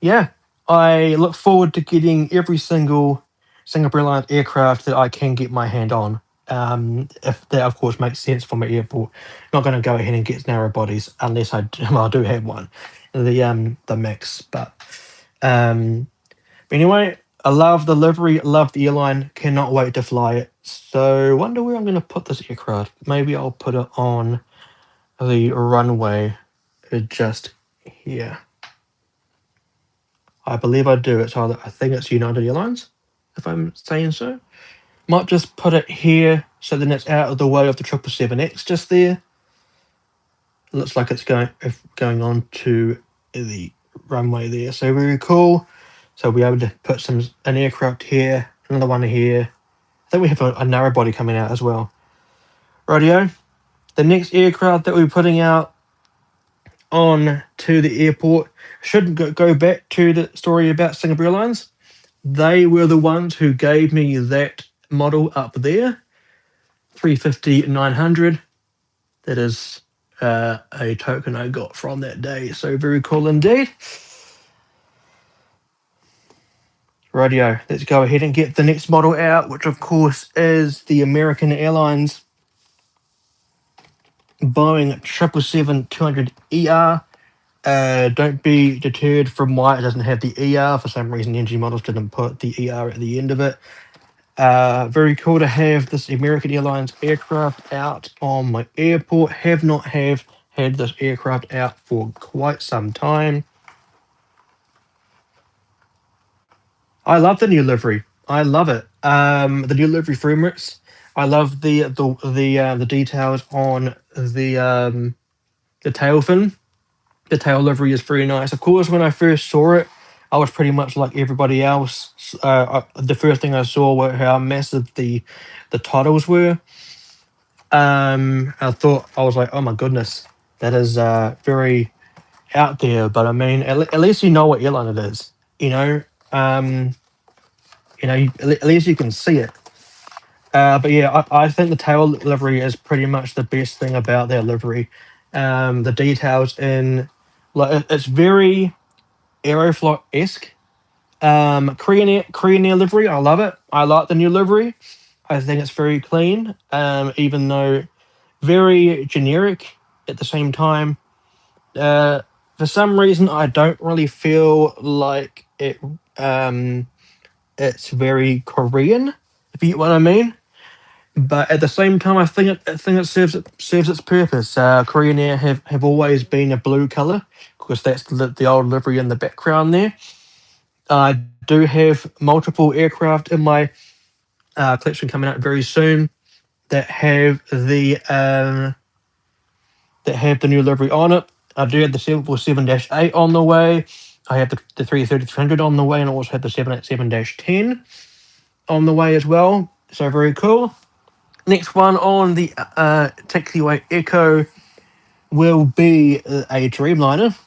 yeah, I look forward to getting every single Singapore Airlines aircraft that I can get my hand on. If that, of course, makes sense for my airport. Not going to go ahead and get narrow bodies unless well, I do have one, the Max. But anyway, I love the livery, love the airline, cannot wait to fly it. So wonder where I'm going to put this aircraft. Maybe I'll put it on the runway, just here. I believe I do. I think it's United Airlines, if I'm saying so. Might just put it here so then it's out of the way of the 777X just there. Looks like it's going on to the runway there. So very cool. So we'll be able to put an aircraft here, another one here. I think we have a narrow body coming out as well. Rightio. The next aircraft that we're putting out on to the airport should go back to the story about Singapore Airlines. They were the ones who gave me that model up there, 350-900. That is a token I got from that day. So very cool indeed. Rightio, let's go ahead and get the next model out, which of course is the American Airlines Boeing 777-200ER. Don't be deterred from why it doesn't have the ER. For some reason, NG Models didn't put the ER at the end of it. Very cool to have this American Airlines aircraft out on my airport. Have not had this aircraft out for quite some time. I love the new livery. I love it. The new livery frameworks. I love the details on the tail fin. The tail livery is very nice. Of course, when I first saw it, I was pretty much like everybody else. The first thing I saw were how massive the titles were. I was like, oh my goodness, that is very out there. But I mean, at least you know what airline it is. At least you can see it. But yeah, I think the tail livery is pretty much the best thing about their livery. The details in, like, it's very Aeroflot-esque. Korean Air livery, I love it. I like the new livery. I think it's very clean, even though very generic at the same time. For some reason, I don't really feel like it. It's very Korean, if you get what I mean. But at the same time, I think it serves its purpose. Korean Air have always been a blue color because that's the old livery in the background there. I do have multiple aircraft in my collection coming out very soon that have the new livery on it. I do have the 747-8 on the way. I have the 330-300 on the way, and I also have the 787-10 on the way as well. So very cool. Next one on the Taxiway Echo will be a Dreamliner.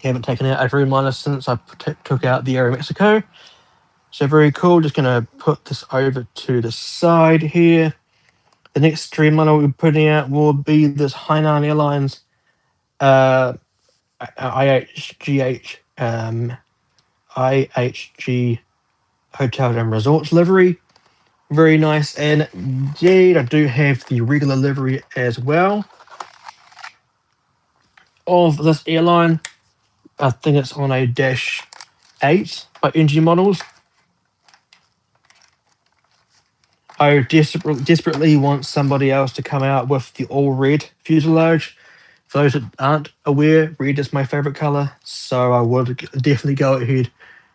Haven't taken out a Dreamliner since I took out the Aeromexico. So very cool. Just going to put this over to the side here. The next Dreamliner we're putting out will be this Hainan Airlines IHG Hotels and Resorts livery. Very nice indeed. I do have the regular livery as well of this airline. I think it's on a Dash 8 by NG Models. I desperately want somebody else to come out with the all red fuselage. For those that aren't aware, red is my favorite color, so I would definitely go ahead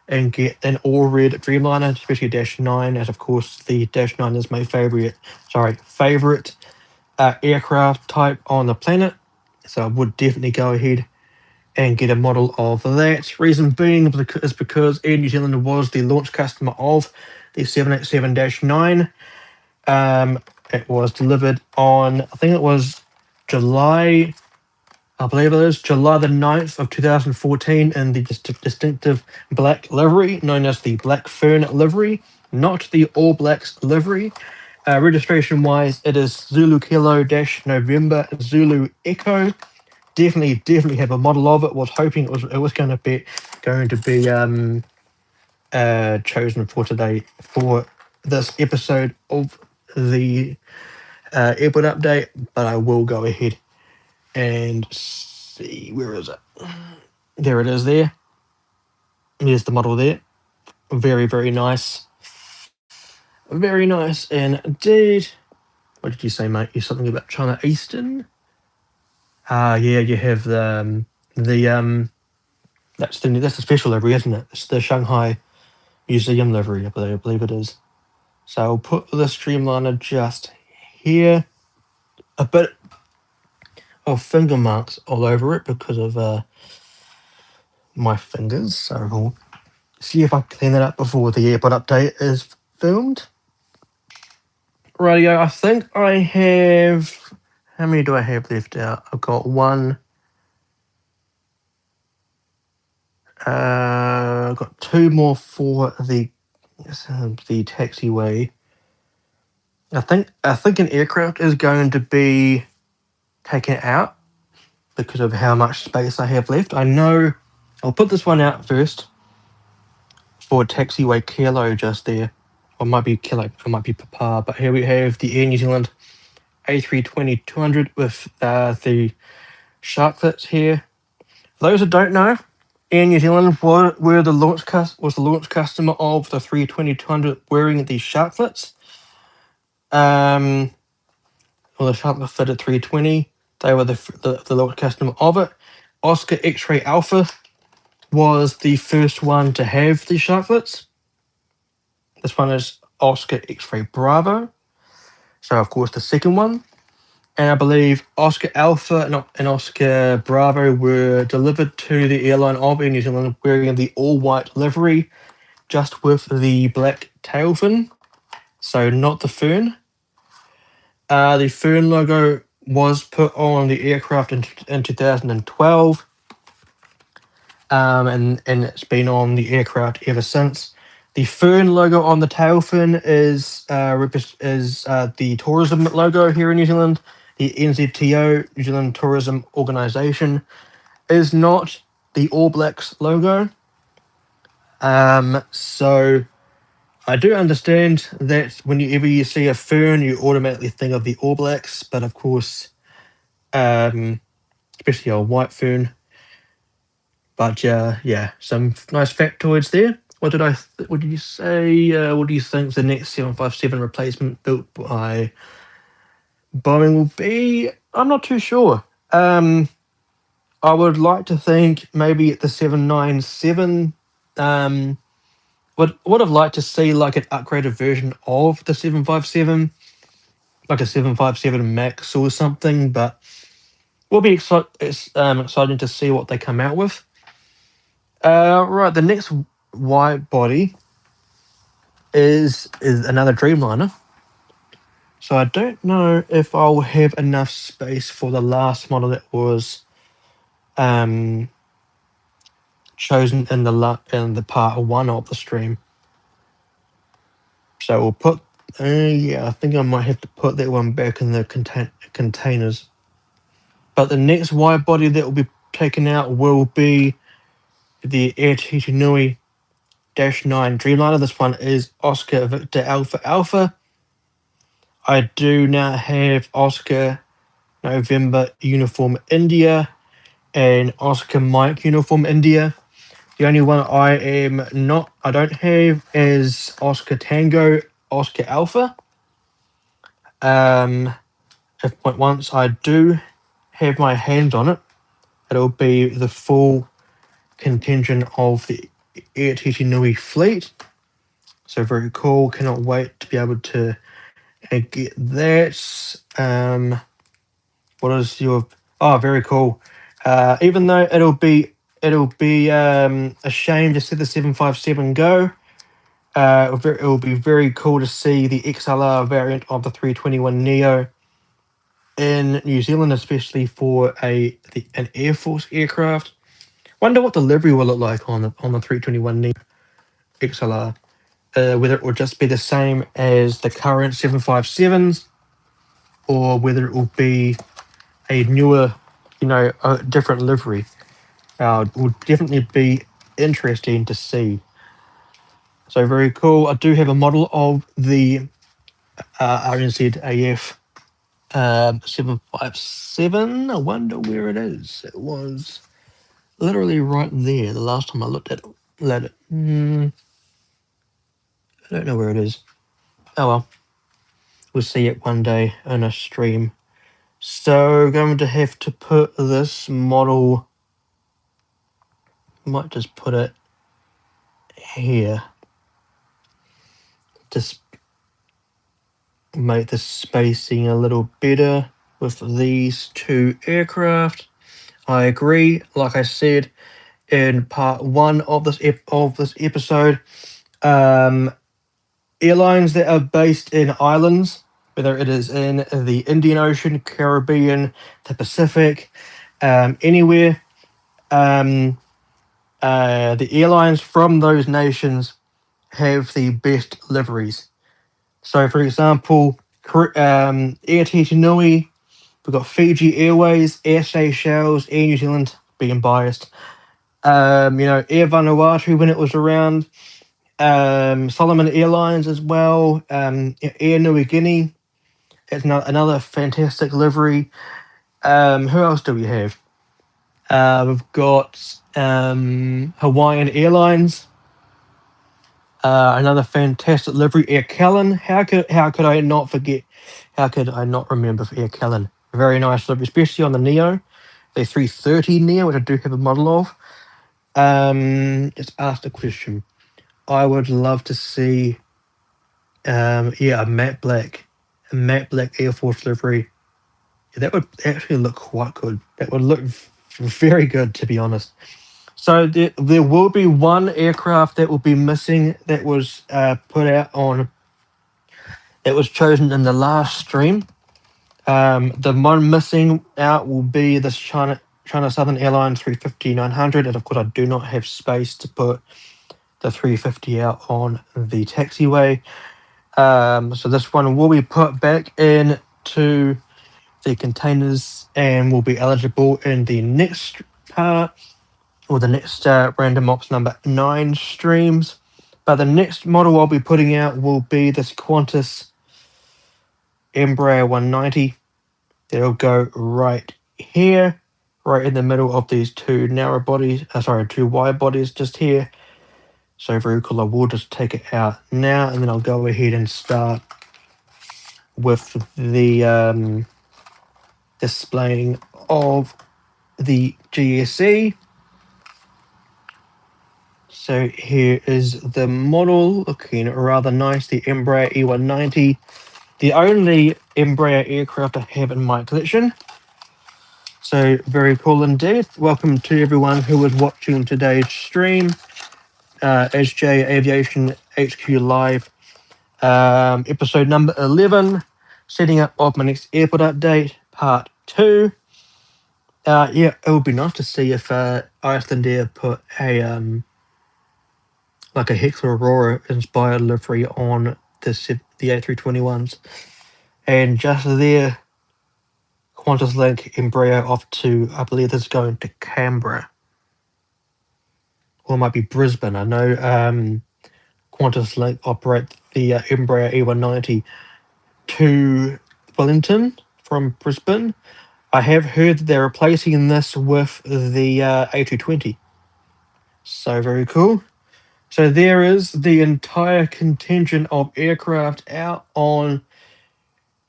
and get an all red Dreamliner, especially Dash 9, as of course the Dash 9 is my favorite aircraft type on the planet. So I would definitely go ahead and get a model of that. Reason being is because Air New Zealand was the launch customer of the 787-9. It was delivered on, I think it was July, I believe it is, July the 9th of 2014 in the distinctive black livery known as the Black Fern livery, not the All Blacks livery. Registration wise, it is Zulu Kilo Dash November Zulu Echo. Definitely have a model of it. Was hoping it was going to be chosen for today for this episode of the airport update, but I will go ahead and see, where is it? There it is. There's the model there. Very nice. Very nice indeed. What did you say, mate? You something about China Eastern? Yeah, you have that's the special livery, isn't it? It's the Shanghai Museum livery, I believe it is. So I'll put the streamliner just here. A bit of finger marks all over it because of my fingers. So we'll see if I clean that up before the airport update is filmed. Rightio, I think I have... How many do I have left out? I've got one. I've got two more for the taxiway. I think an aircraft is going to be taken out because of how much space I have left. I know I'll put this one out first for taxiway Kilo just there. Or it might be Kilo, it might be Papa, but here we have the Air New Zealand A320-200 with the sharklets here. For those who don't know, Air New Zealand was the launch customer of the 320-200 wearing the sharklets. Or the sharklet fitted 320. They were the launch customer of it. Oscar X-Ray Alpha was the first one to have the sharklets. This one is Oscar X-Ray Bravo. So, of course, the second one. And I believe Oscar Alpha and Oscar Bravo were delivered to the airline of Air New Zealand wearing the all-white livery, just with the black tail fin. So, not the Fern. The Fern logo was put on the aircraft in 2012. And it's been on the aircraft ever since. The Fern logo on the tail fin is the tourism logo here in New Zealand. The NZTO, New Zealand Tourism Organisation, is not the All Blacks logo. So I do understand that whenever you see a fern, you automatically think of the All Blacks, but of course, especially a white fern. But yeah, some nice factoids there. What did you say? What do you think the next 757 replacement built by Boeing will be? I'm not too sure. I would like to think maybe the 797. Would have liked to see like an upgraded version of the 757, like a 757 Max or something. But we'll be exciting to see what they come out with. Right, the next wide body is another Dreamliner. So I don't know if I'll have enough space for the last model that was chosen in the part one of the stream. So we'll put I think I might have to put that one back in the containers. But the next wide body that will be taken out will be the Air Titinui -9 Dreamliner. This one is Oscar Victor Alpha Alpha. I do now have Oscar November Uniform India and Oscar Mike Uniform India. The only one I don't have is Oscar Tango Oscar Alpha. If once I do have my hands on it, it'll be the full contingent of the Air Titinui fleet. So very cool. Cannot wait to be able to get that. What is your... Oh, very cool. Even though it'll be a shame to see the 757 go, It will be very cool to see the XLR variant of the 321neo in New Zealand, especially for an Air Force aircraft. Wonder what the livery will look like on the 321neo XLR. Whether it will just be the same as the current 757s, or whether it will be a newer, a different livery. It will definitely be interesting to see. So very cool. I do have a model of the RNZ-AF 757. I wonder where it is. It was literally right there the last time I looked at it. I don't know where it is. Oh well, we'll see it one day in a stream. So going to have to put this model, might just put it here. Just make the spacing a little better with these two aircraft. I agree. Like I said in part one of this episode, airlines that are based in islands, whether it is in the Indian Ocean, Caribbean, the Pacific, anywhere, the airlines from those nations have the best liveries. So, for example, Air Titanui, we've got Fiji Airways, Air Seychelles, Air New Zealand, being biased. Air Vanuatu when it was around, Solomon Airlines as well, Air New Guinea. It's another fantastic livery. Who else do we have? We've got Hawaiian Airlines. Another fantastic livery, Air Callan. How could I not forget? How could I not remember Air Callan? Very nice livery, especially on the Neo, the 330 Neo, which I do have a model of. Just asked a question. I would love to see, a matte black Air Force livery. Yeah, that would actually look quite good. That would look very good, to be honest. So there will be one aircraft that will be missing that was put out on, that was chosen in the last stream. The one missing out will be this China Southern Airlines 350-900, and of course I do not have space to put the 350 out on the taxiway. So this one will be put back into the containers and will be eligible in the next part, or the next Random Ops number 9 streams. But the next model I'll be putting out will be this Qantas Embraer 190. That'll go right here, right in the middle of these two two wide bodies just here. So very cool. I will just take it out now, and then I'll go ahead and start with the displaying of the GSE. So here is the model, looking rather nice, the Embraer E190, the only Embraer aircraft I have in my collection. So very cool indeed. Welcome to everyone who is watching today's stream. ASJE Aviation HQ Live, episode number 11, setting up of my next airport update, part 2. It would be nice to see if Iceland Air put a like a Heckler Aurora inspired livery on the A321s, and just there, Qantas Link Embraer off to, I believe this is going to Canberra, or it might be Brisbane. I know Qantas Link operate the Embraer E190 to Wellington from Brisbane. I have heard that they're replacing this with the A220. So very cool. So there is the entire contingent of aircraft out on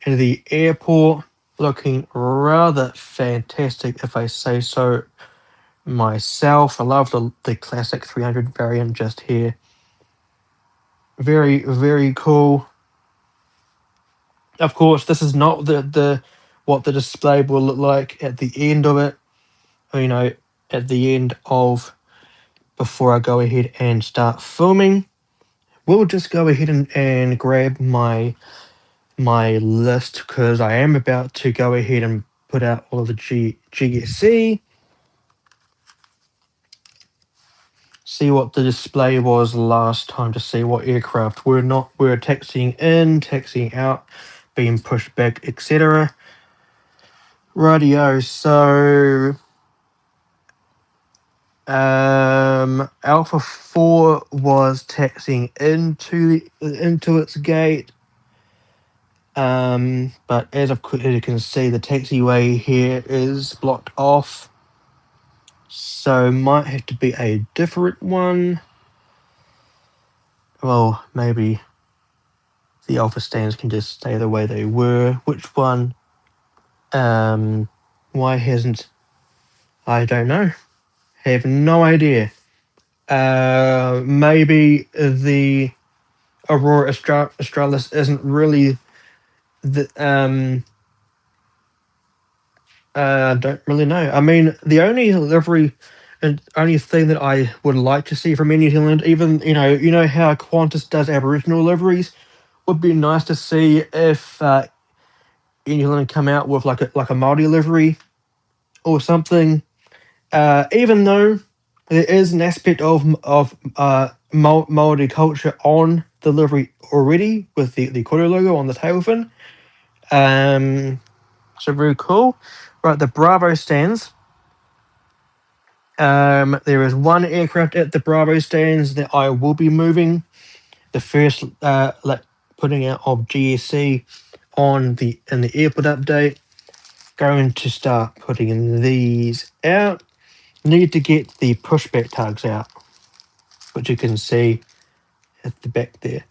the airport, looking rather fantastic, if I say so myself. I love the classic 300 variant just here. Very, very cool. Of course, this is not the what the display will look like at the end of it. At the end of, before I go ahead and start filming. we'll just go ahead and grab my list, because I am about to go ahead and put out all of the GSC. See what the display was last time, to see what aircraft were taxiing in, taxiing out, being pushed back, etc. Radio. So Alpha 4 was taxiing into its gate. But as you can see, the taxiway here is blocked off. So might have to be a different one. Well, maybe the alpha stands can just stay the way they were. Which one? Why hasn't? I don't know. Have no idea. Maybe the Aurora Australis isn't really the don't really know. I mean, the only livery and only thing that I would like to see from Air New Zealand, even you know how Qantas does Aboriginal liveries, would be nice to see if Air New Zealand come out with like a Māori livery or something. Even though there is an aspect of Māori culture on the livery already with the kore logo on the tail fin. So very cool. Right, the Bravo stands. There is one aircraft at the Bravo stands that I will be moving. The first putting out of GSC in the airport update. Going to start putting these out. Need to get the pushback tugs out, which you can see at the back there.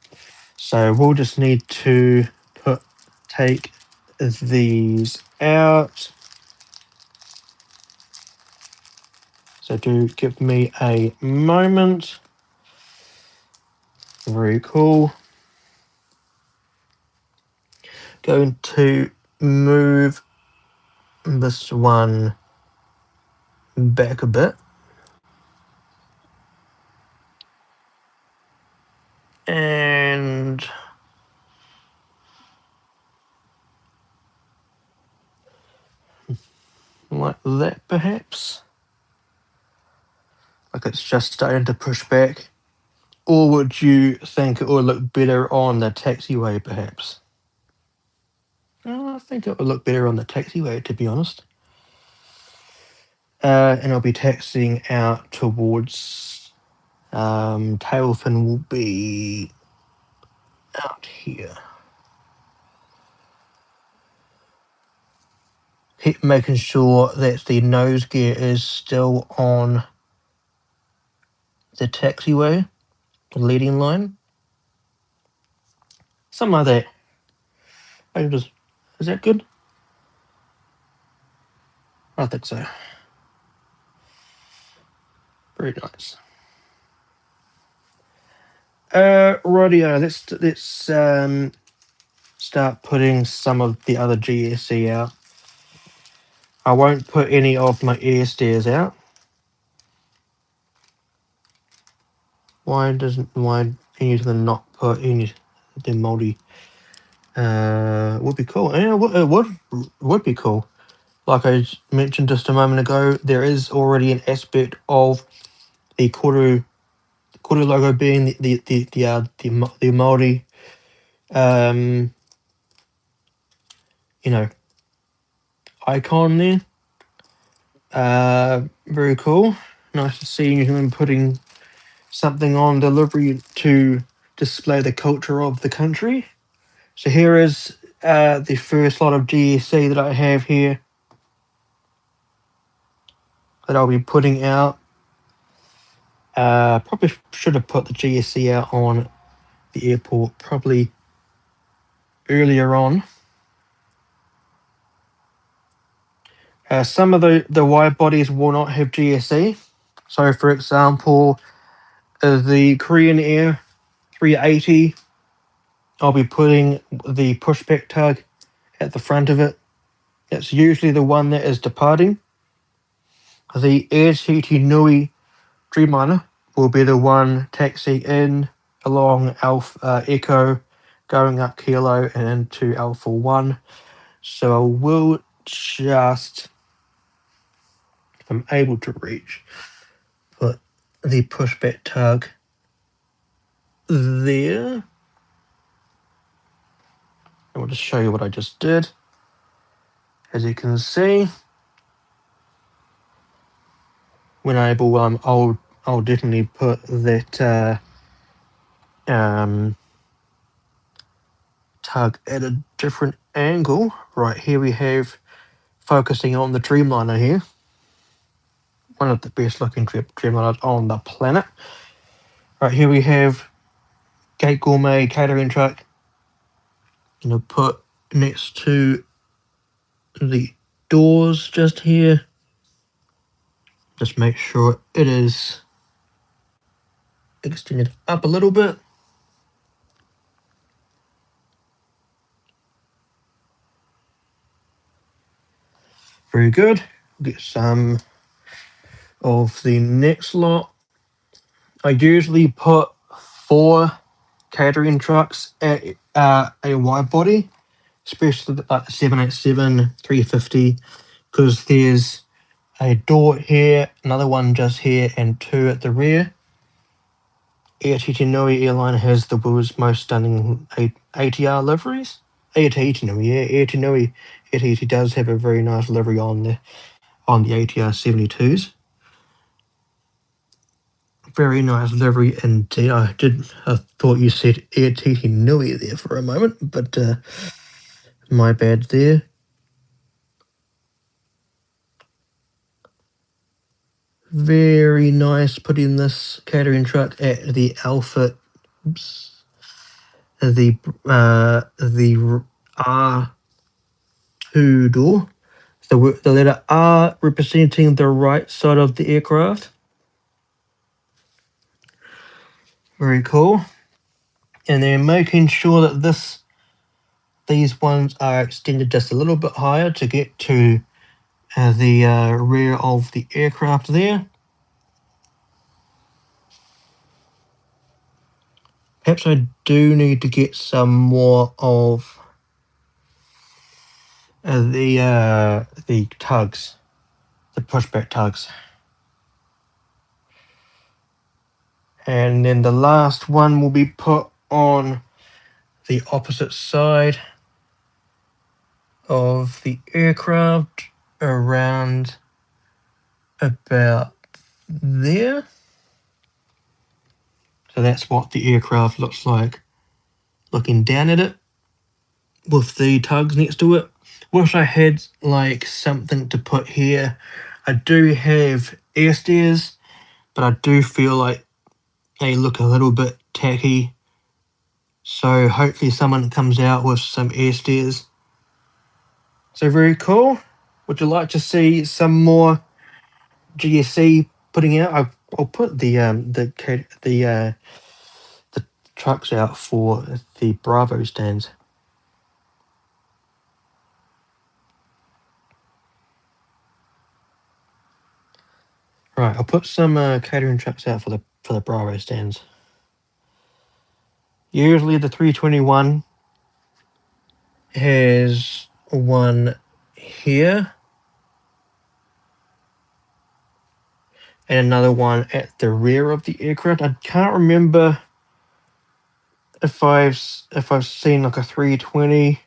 So we'll just need to take these out. So do give me a moment. Very cool. Going to move this one back a bit. And like that, perhaps. Like it's just starting to push back. Or would you think it would look better on the taxiway, perhaps? I think it would look better on the taxiway, to be honest. And I'll be taxiing out towards tail fin will be out here. Keep making sure that the nose gear is still on the taxiway, the leading line. Something like that. Is that good? I think so. Very nice. Radio. Let's start putting some of the other GSC out. I won't put any of my air stairs out. Why any of them not put any the multi? Would be cool. Yeah, it would be cool. Like I mentioned just a moment ago, there is already an aspect of the kore logo being the Māori, icon there. Very cool. Nice to see New Zealand putting something on delivery to display the culture of the country. So here is the first lot of GSC that I have here that I'll be putting out. Probably should have put the GSC out on the airport probably earlier on. Some of the wide bodies will not have GSC. So, for example, the Korean Air 380, I'll be putting the pushback tug at the front of it. That's usually the one that is departing. The ASJE Nui Dreamliner will be the one taxiing in along Alpha Echo, going up Kilo and into Alpha 1. So I will just, if I'm able to reach, put the pushback tug there. I will just show you what I just did. As you can see, when able, I'll definitely put that tug at a different angle. Right here we have focusing on the Dreamliner here. One of the best looking Dreamliners on the planet. Right here we have Gate Gourmet catering truck. Gonna put next to the doors just here. Just make sure it is extended up a little bit. Very good. Get some of the next lot. I usually put 4 catering trucks at a wide body, especially like the 787, 350, because there's a door here, another one just here, and 2 at the rear. ASJE Airline has the world's most stunning ATR liveries. ASJE does have a very nice livery on the ATR 72s. Very nice livery indeed. I thought you said ASJE Nui there for a moment, but my bad there. Very nice putting this catering truck at the Alpha. Oops. The R2 door. The letter R representing the right side of the aircraft. Very cool. And then making sure that these ones are extended just a little bit higher to get to the rear of the aircraft there. Perhaps I do need to get some more of the tugs, the pushback tugs. And then the last one will be put on the opposite side of the aircraft, around about there. So that's what the aircraft looks like looking down at it with the tugs next to it. Wish I had like something to put here. I do have air stairs, but I do feel like they look a little bit tacky. So hopefully someone comes out with some air stairs. So very cool. Would you like to see some more GSC putting out? I'll put the trucks out for the Bravo stands. Right, I'll put some catering trucks out for the Bravo stands. Usually the 321 has one here and another one at the rear of the aircraft. I can't remember if I've seen like a 320.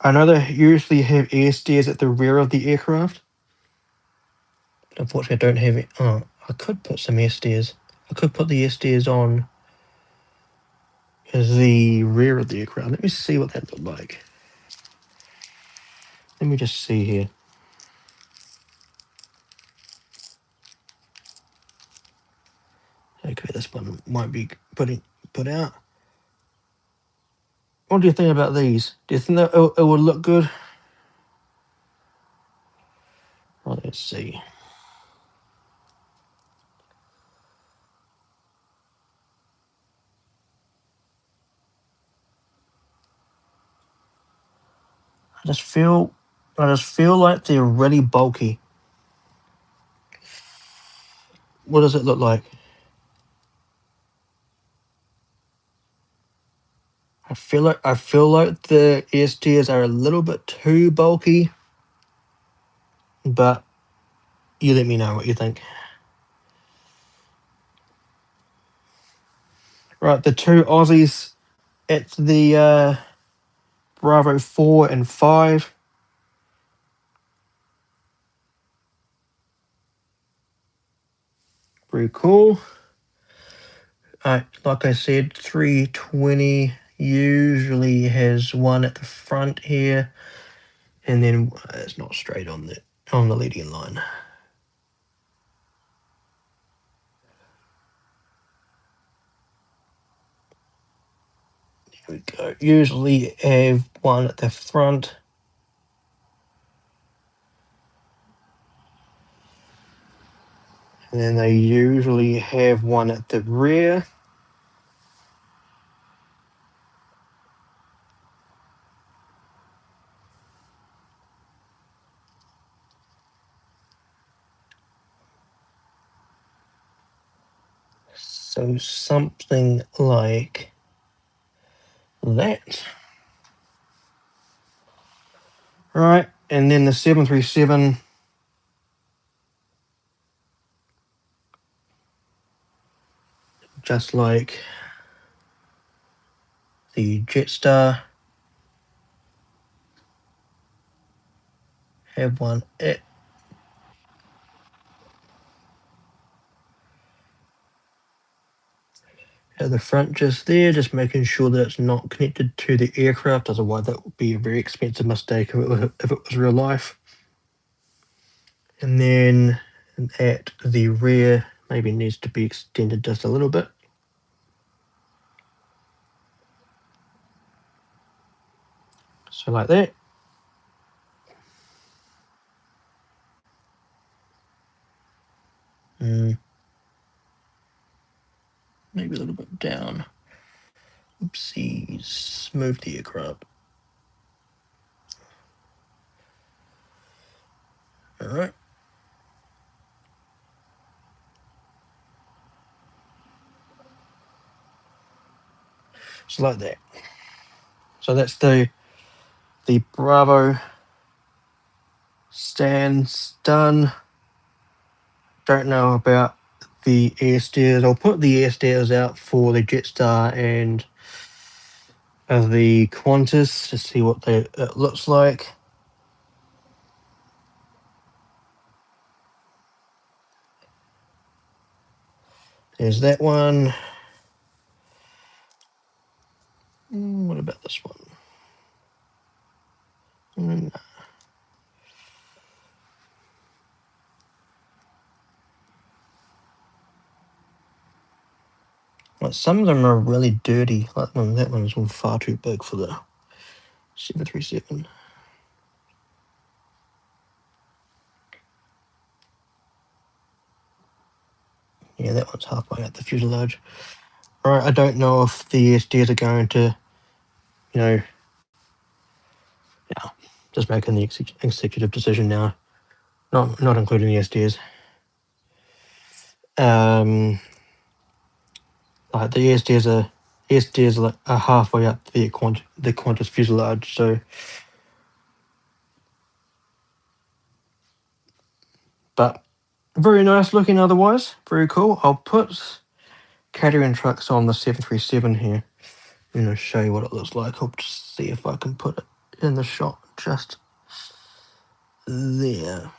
I know they usually have air stairs at the rear of the aircraft. Unfortunately, I don't have it. Oh, I could put some air stairs. I could put the air stairs on the rear of the aircraft. Let me see what that looked like. Let me just see here. Okay, this one might be put out. What do you think about these? Do you think that it would look good? Well, let's see. I just feel like they're really bulky. What does it look like? I feel like the ASJs are a little bit too bulky, but you let me know what you think. Right, the two Aussies at the Bravo 4 and 5. Very cool. Like I said, 320 usually has one at the front here, and then it's not straight on the leading line. Here we go. Usually have one at the front. And then they usually have one at the rear. So something like that. Right, and then the 737, just like the Jetstar, have one at the front just there, just making sure that it's not connected to the aircraft, otherwise that would be a very expensive mistake if it was real life. And then at the rear, maybe needs to be extended just a little bit. So like that. Maybe a little bit down. Oopsies, move the aircraft. All right. So like that. So that's the Bravo stands done. Don't know about the air stairs. I'll put the air stairs out for the Jetstar and the Qantas to see what it looks like. There's that one. What about this one? Like some of them are really dirty. Like that one's all far too big for the 737. Yeah, that one's halfway out the fuselage. All right, I don't know if the SDs are going to, yeah, just making the executive decision now, not including the SDs. Like the SDs are halfway up the Qantas fuselage, so. But very nice looking otherwise, very cool. I'll put catering trucks on the 737 here. Show you what it looks like. I'll just see if I can put it in the shot just there.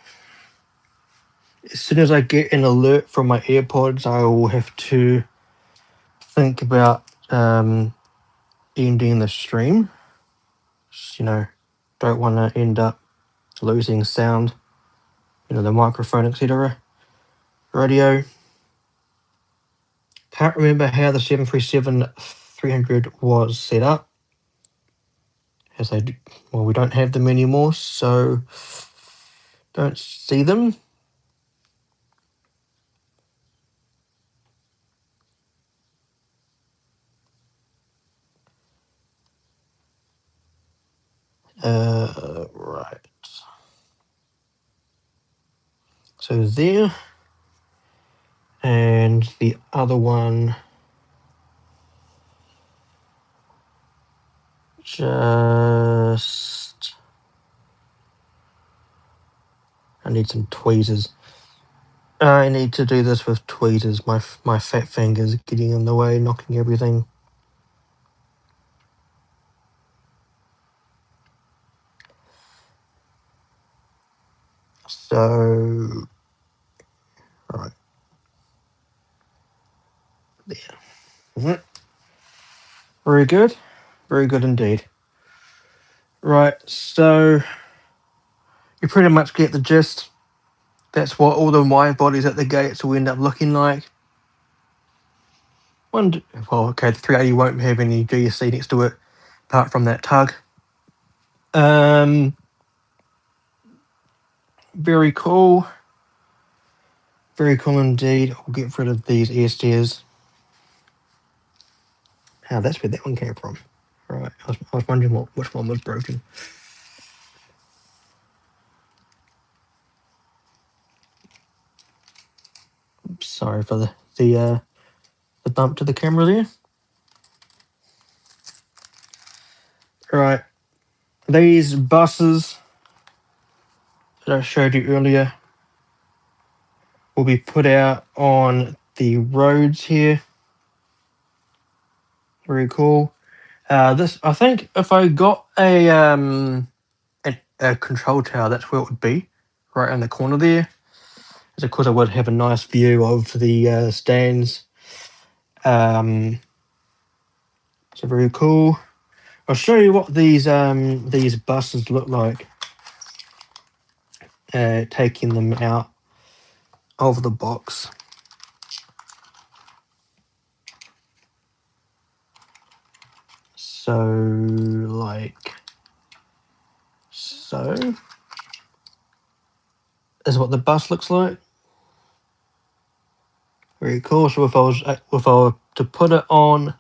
As soon as I get an alert from my AirPods, I will have to think about ending the stream. Don't want to end up losing sound, the microphone, etc. Radio. Can't remember how the 737-300 was set up. We don't have them anymore, so don't see them. Right. So there, and the other one Just... I need some tweezers. I need to do this with tweezers. My fat fingers getting in the way, knocking everything. So, right there. Very good. Very good indeed. Right, so you pretty much get the gist. That's what all the wide bodies at the gates will end up looking like. Well, okay, the 380 won't have any GSC next to it, apart from that tug. Very cool. Very cool indeed. I'll get rid of these ASJEs. That's where that one came from. Right, I was wondering which one was broken. Oops, sorry for the bump to the camera there. Right, these buses that I showed you earlier will be put out on the roads here. Very cool. This, I think, if I got a control tower, that's where it would be, right in the corner there. Because of course I would have a nice view of the stands. So very cool. I'll show you what these buses look like. Taking them out of the box. So, like so, is what the bus looks like. Very cool. So if I were to put it on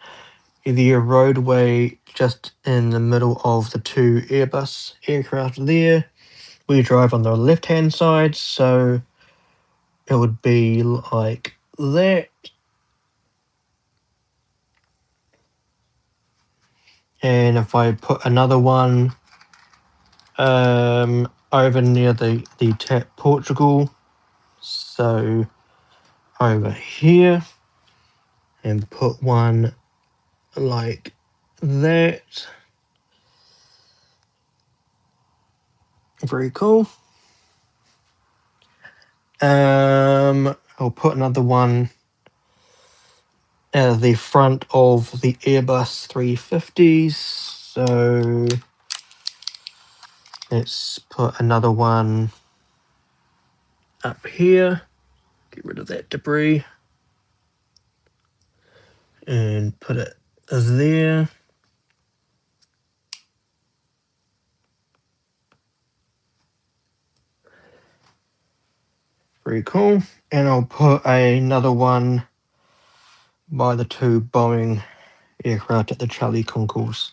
the roadway just in the middle of the two Airbus aircraft there, we drive on the left hand side, so it would be like that. And if I put another one over near the TAP Portugal, so over here, and put one like that. Very cool. I'll put another one at the front of the Airbus 350s. So let's put another one up here. Get rid of that debris. And put it there. Very cool. And I'll put another one by the two Boeing aircraft at the Charlie Concourse.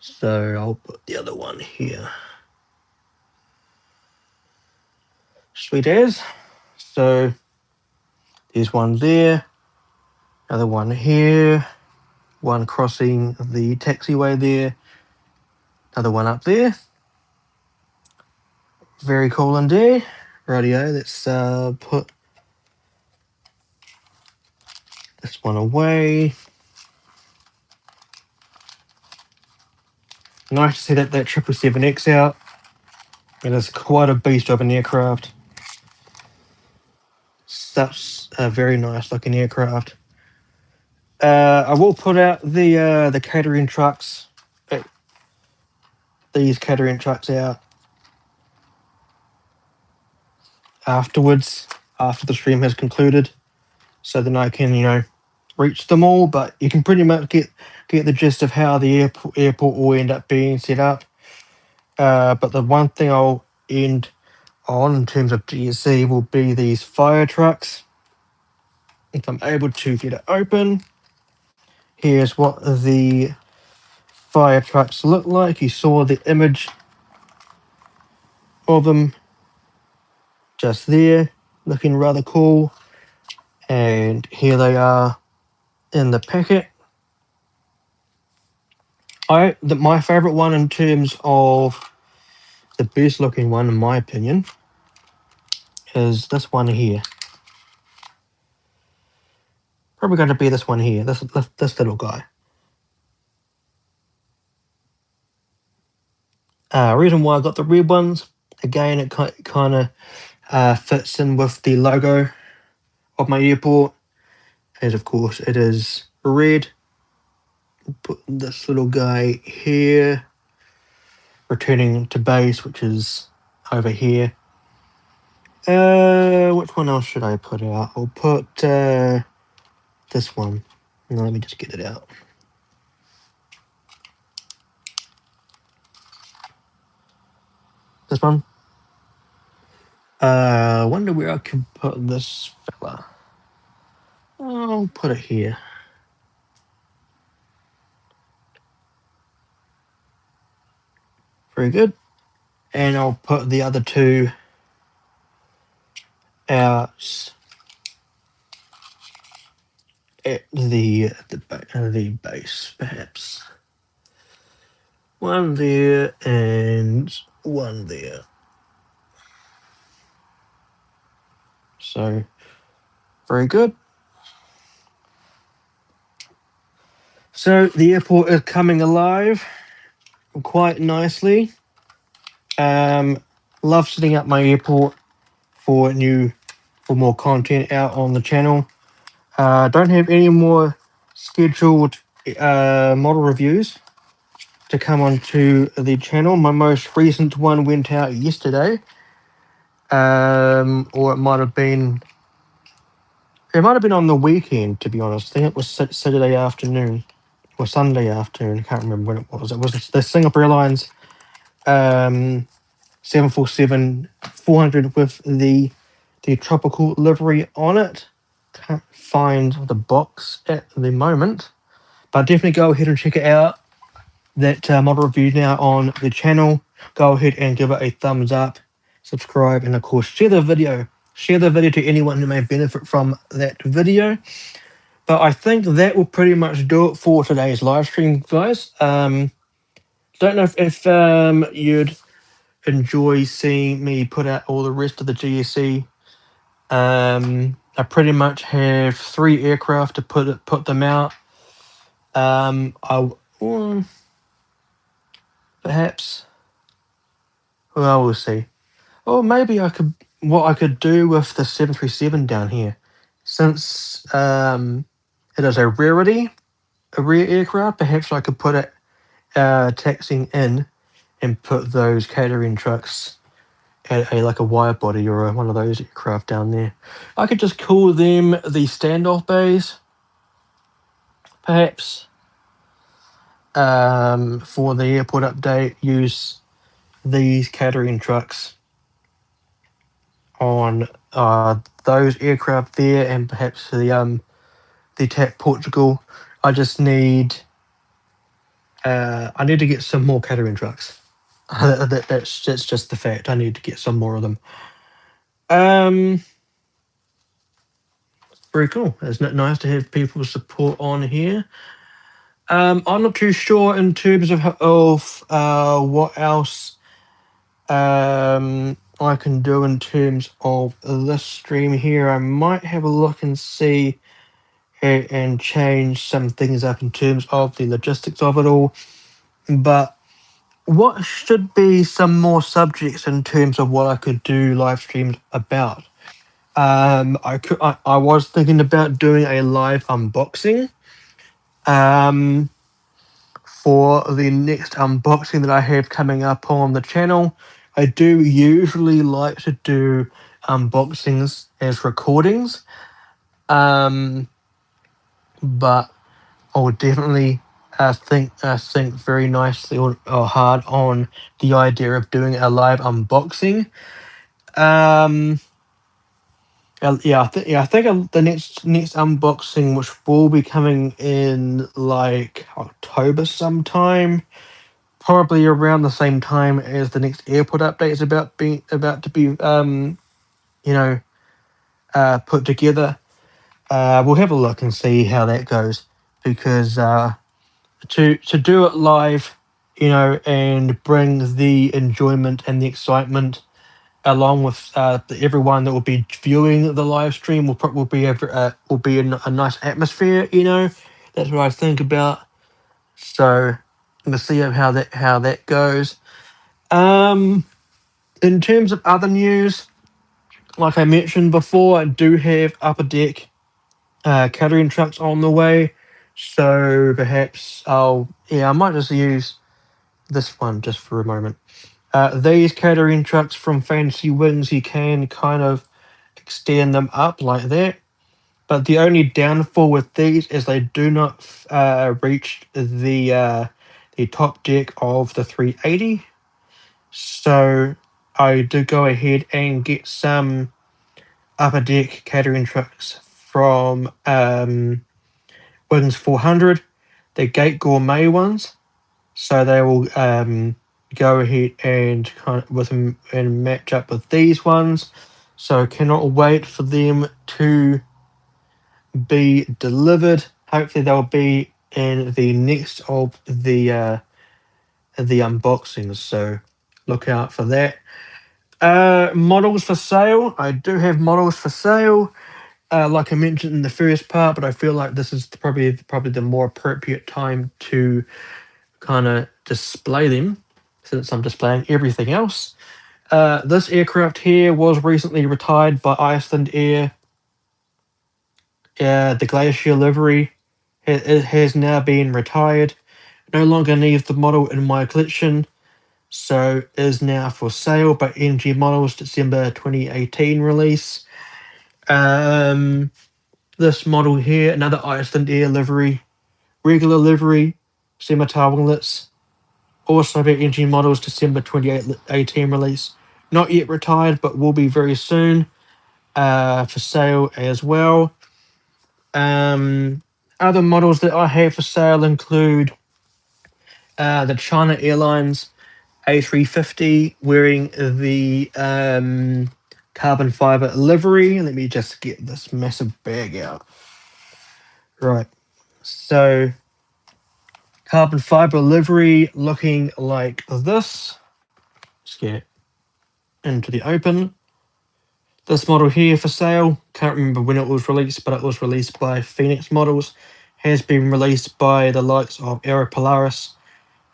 So I'll put the other one here. Sweet as. So there's one there, another one here, one crossing the taxiway there, another one up there. Very cool indeed. Rightio, let's put this one away. Nice to see that 777X out. It is quite a beast of an aircraft. Such a very nice looking aircraft. I will put out the catering trucks. These catering trucks out afterwards, after the stream has concluded, so then I can, reach them all. But you can pretty much get the gist of how the airport will end up being set up. But the one thing I'll end on in terms of GSC will be these fire trucks. If I'm able to get it open, here's what the fire trucks look like. You saw the image of them just there, looking rather cool. And here they are in the packet. My favorite one in terms of the best looking one, in my opinion, is this one here. Probably going to be this one here, this little guy. Reason why I got the red ones, again, it kind of fits in with the logo of my airport, as of course it is red. Put this little guy here, returning to base, which is over here. Which one else should I put out? I'll put this one. No, let me just get it out. This one. I wonder where I can put this fella. I'll put it here. Very good. And I'll put the other two out at the base, perhaps. One there and one there. So, very good. So the airport is coming alive quite nicely. Love setting up my airport for more content out on the channel. Don't have any more scheduled model reviews to come onto the channel. My most recent one went out yesterday, or it might have been on the weekend. To be honest, I think it was Saturday afternoon or Sunday afternoon. I can't remember when it was. It was the Singapore Airlines 747-400 with the tropical livery on it. Can't find the box at the moment, but definitely go ahead and check it out. That model review now on the channel. Go ahead and give it a thumbs up, subscribe, and of course share the video. Share the video to anyone who may benefit from that video. But I think that will pretty much do it for today's live stream, guys. Don't know if you'd enjoy seeing me put out all the rest of the GSE. I pretty much have 3 aircraft to put them out. Perhaps. Well, we'll see. Or maybe what I could do with the 737 down here, since it is a rare aircraft. Perhaps I could put it taxiing in and put those catering trucks at a wide body or one of those aircraft down there. I could just call them the standoff bays, perhaps. For the airport update, use these catering trucks on those aircraft there, and perhaps the TAP Portugal. I just need I need to get some more catering trucks. That's just the fact. I need to get some more of them. Very cool. Isn't it nice to have people's support on here? I'm not too sure in terms of what else I can do in terms of this stream here. I might have a look and see and change some things up in terms of the logistics of it all. But what should be some more subjects in terms of what I could do live streams about? I was thinking about doing a live unboxing. For the next unboxing that I have coming up on the channel. I do usually like to do unboxings as recordings, but I would definitely think very nicely or hard on the idea of doing a live unboxing. I think the next unboxing, which will be coming in like October sometime, probably around the same time as the next airport update is about to be put together. we'll have a look and see how that goes, because to do it live, and bring the enjoyment and the excitement along with everyone that will be viewing the live stream will be a nice atmosphere. That's what I think about. So let's see how that goes. Um, in terms of other news, like I mentioned before, I do have upper deck catering trucks on the way. So perhaps I might just use this one just for a moment. These catering trucks from Fancy Wings, you can kind of extend them up like that. But the only downfall with these is they do not reach the top deck of the 380. So I did go ahead and get some upper deck catering trucks from Wings 400, the Gate Gourmet ones. So they will go ahead and kind of with them and match up with these ones. So cannot wait for them to be delivered. Hopefully they'll be in the next of the unboxings. So look out for that. Models for sale. I do have models for sale. Like I mentioned in the first part, but I feel like this is probably the more appropriate time to kind of display them, since I'm displaying everything else. This aircraft here was recently retired by Iceland Air. The Glacier livery has now been retired. No longer needs the model in my collection, so is now for sale by NG Models December 2018 release. This model here, another Iceland Air livery, regular livery, scimitar winglets, also by NG Models December 2018 release. Not yet retired, but will be very soon. For sale as well. Other models that I have for sale include the China Airlines A350 wearing the carbon fiber livery. Let me just get this massive bag out. Right. So, carbon fiber livery looking like this. Let's get into the open. This model here for sale, can't remember when it was released, but it was released by Phoenix Models, has been released by the likes of Aero Polaris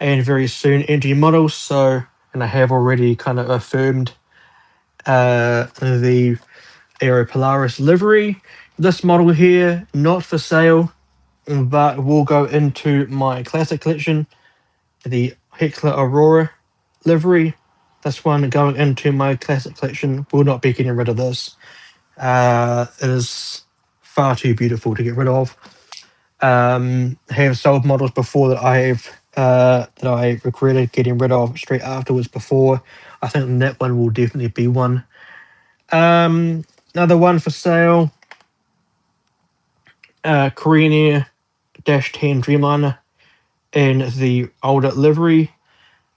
and very soon NG Models. So, and I have already kind of affirmed the Aero Polaris livery. This model here, not for sale, but will go into my classic collection, the Heckler Aurora livery. This one going into my classic collection. Will not be getting rid of this. It is far too beautiful to get rid of. Have sold models before that I regretted getting rid of straight afterwards before. I think that one will definitely be one. Another one for sale. Korean Air -10 Dreamliner in the older livery.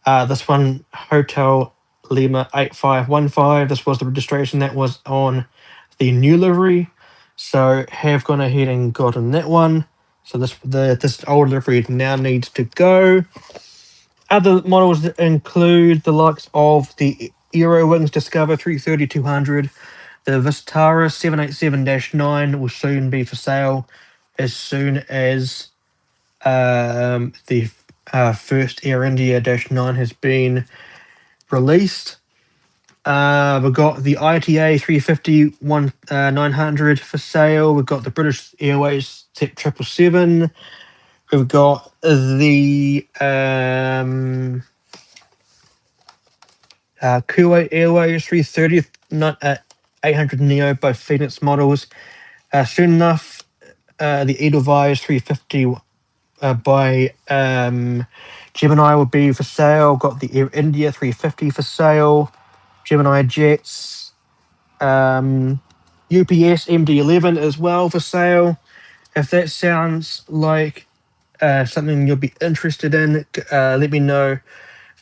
This one, Hotel Lima 8515. This was the registration that was on the new livery. So have gone ahead and gotten that one. So this old livery now needs to go. Other models that include the likes of the Aero Wings Discover 330-200. The Vistara 787-9 will soon be for sale as soon as the first Air India -9 has been released. We've got the ITA 350-900 for sale. We've got the British Airways 777. We've got the Kuwait Airways 330 800 Neo, both Phoenix models. Soon enough, the Edelweiss 350 by Gemini will be for sale. Got the Air India 350 for sale. Gemini Jets. UPS MD-11 as well for sale. If that sounds like something you'll be interested in, let me know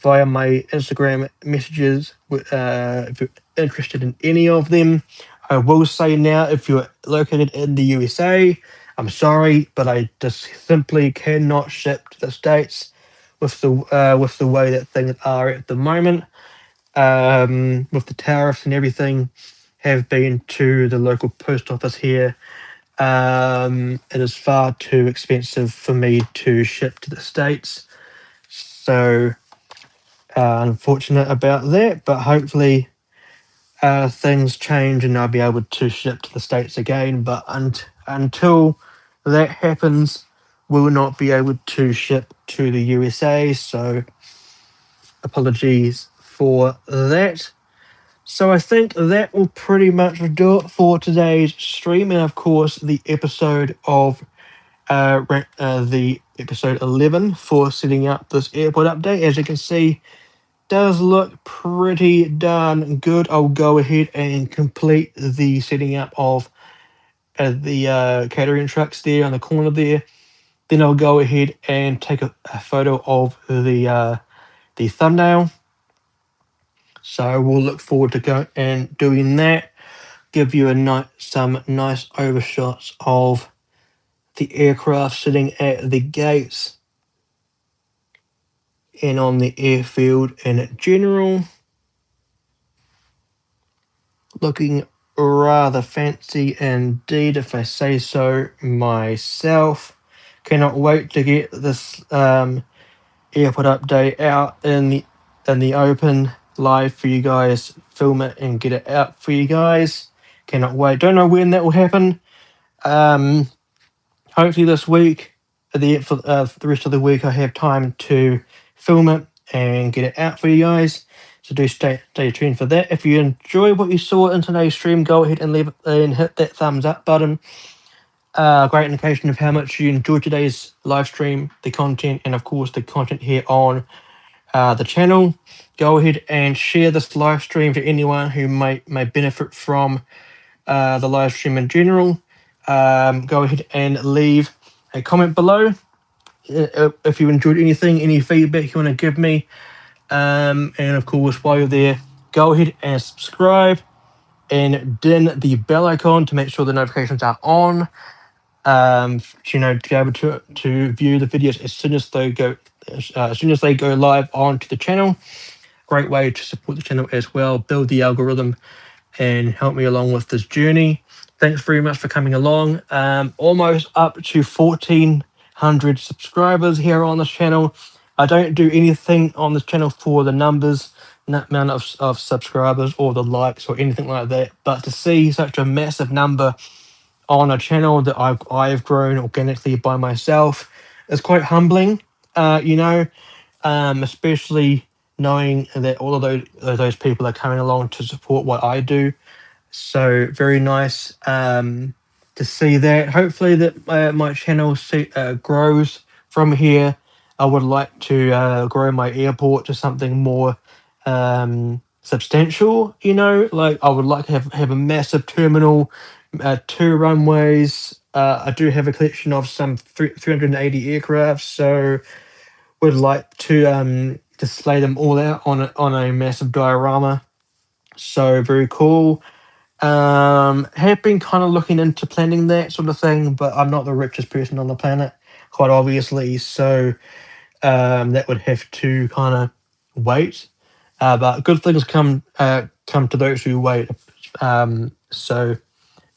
via my Instagram messages if you're interested in any of them. I will say now, if you're located in the USA, I'm sorry, but I just simply cannot ship to the States with the way that things are at the moment. With the tariffs and everything, have been to the local post office here. It is far too expensive for me to ship to the States. So, unfortunate about that, but hopefully things change and I'll be able to ship to the States again. But until that happens, we'll not be able to ship to the USA. So, apologies for that. So I think that will pretty much do it for today's stream, and of course the episode of the episode 11 for setting up this airport update. As you can see, does look pretty darn good. I'll go ahead and complete the setting up of the catering trucks there on the corner there. Then I'll go ahead and take a photo of the thumbnail. So we'll look forward to go and doing that. Give you some nice overshots of the aircraft sitting at the gates and on the airfield in general. Looking rather fancy indeed, if I say so myself. Cannot wait to get this airport update out in the open live for you guys. Film it and get it out for you guys. Cannot wait. Don't know when that will happen. Hopefully this week, for the rest of the week, I have time to film it and get it out for you guys. So do stay tuned for that. If you enjoy what you saw in today's stream, go ahead and leave and hit that thumbs up button. Great indication of how much you enjoyed today's live stream, the content, and of course the content here on the channel. Go ahead and share this live stream to anyone who may benefit from the live stream in general. Go ahead and leave a comment below if you enjoyed anything, any feedback you want to give me. And of course, while you're there, go ahead and subscribe and din the bell icon to make sure the notifications are on. To be able to view the videos as soon as they go live onto the channel. Great way to support the channel as well, build the algorithm, and help me along with this journey. Thanks very much for coming along. Almost up to 1,400 subscribers here on this channel. I don't do anything on this channel for the numbers, amount of subscribers or the likes or anything like that. But to see such a massive number on a channel that I've grown organically by myself is quite humbling, especially knowing that all of those people are coming along to support what I do. So very nice to see that. Hopefully that my channel grows from here. I would like to grow my airport to something more substantial. Like I would like to have a massive terminal, 2 runways. I do have a collection of some 380 aircraft, so would like to display them all out on a massive diorama. So very cool. Have been kind of looking into planning that sort of thing, but I'm not the richest person on the planet, quite obviously. So that would have to kind of wait. But good things come to those who wait. So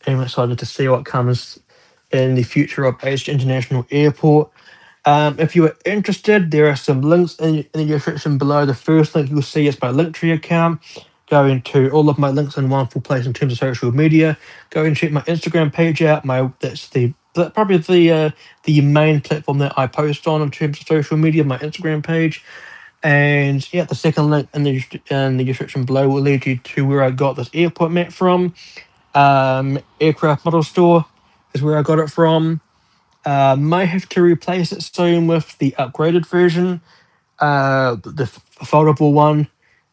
I'm excited to see what comes in the future of ASJE International Airport. If you are interested, there are some links in the description below. The first link you'll see is my Linktree account. Go into all of my links in one full place in terms of social media. Go and check my Instagram page out. That's probably the main platform that I post on in terms of social media. My Instagram page, and yeah, the second link in the description below will lead you to where I got this airport map from. Aircraft model store is where I got it from. Might have to replace it soon with the upgraded version, the foldable one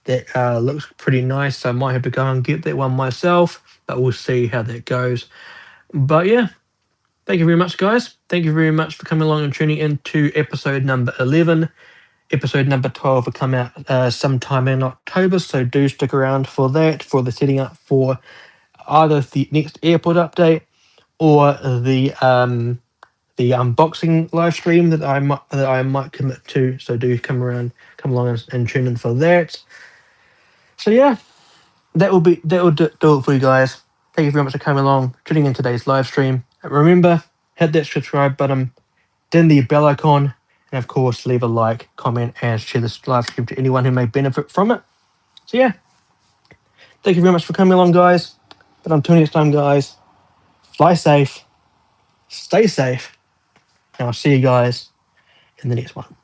that looks pretty nice. So I might have to go and get that one myself, but we'll see how that goes. But yeah, thank you very much, guys. Thank you very much for coming along and tuning into episode number 11. Episode number 12 will come out sometime in October, so do stick around for that, for the setting up for either the next airport update or the unboxing live stream that I might commit to. So do come along and tune in for that. So yeah, that will do it for you guys. Thank you very much for coming along, tuning in today's live stream. Remember, hit that subscribe button, then the bell icon, and of course, leave a like, comment, and share this live stream to anyone who may benefit from it. So yeah, thank you very much for coming along, guys. But until next time, guys, fly safe, stay safe, and I'll see you guys in the next one.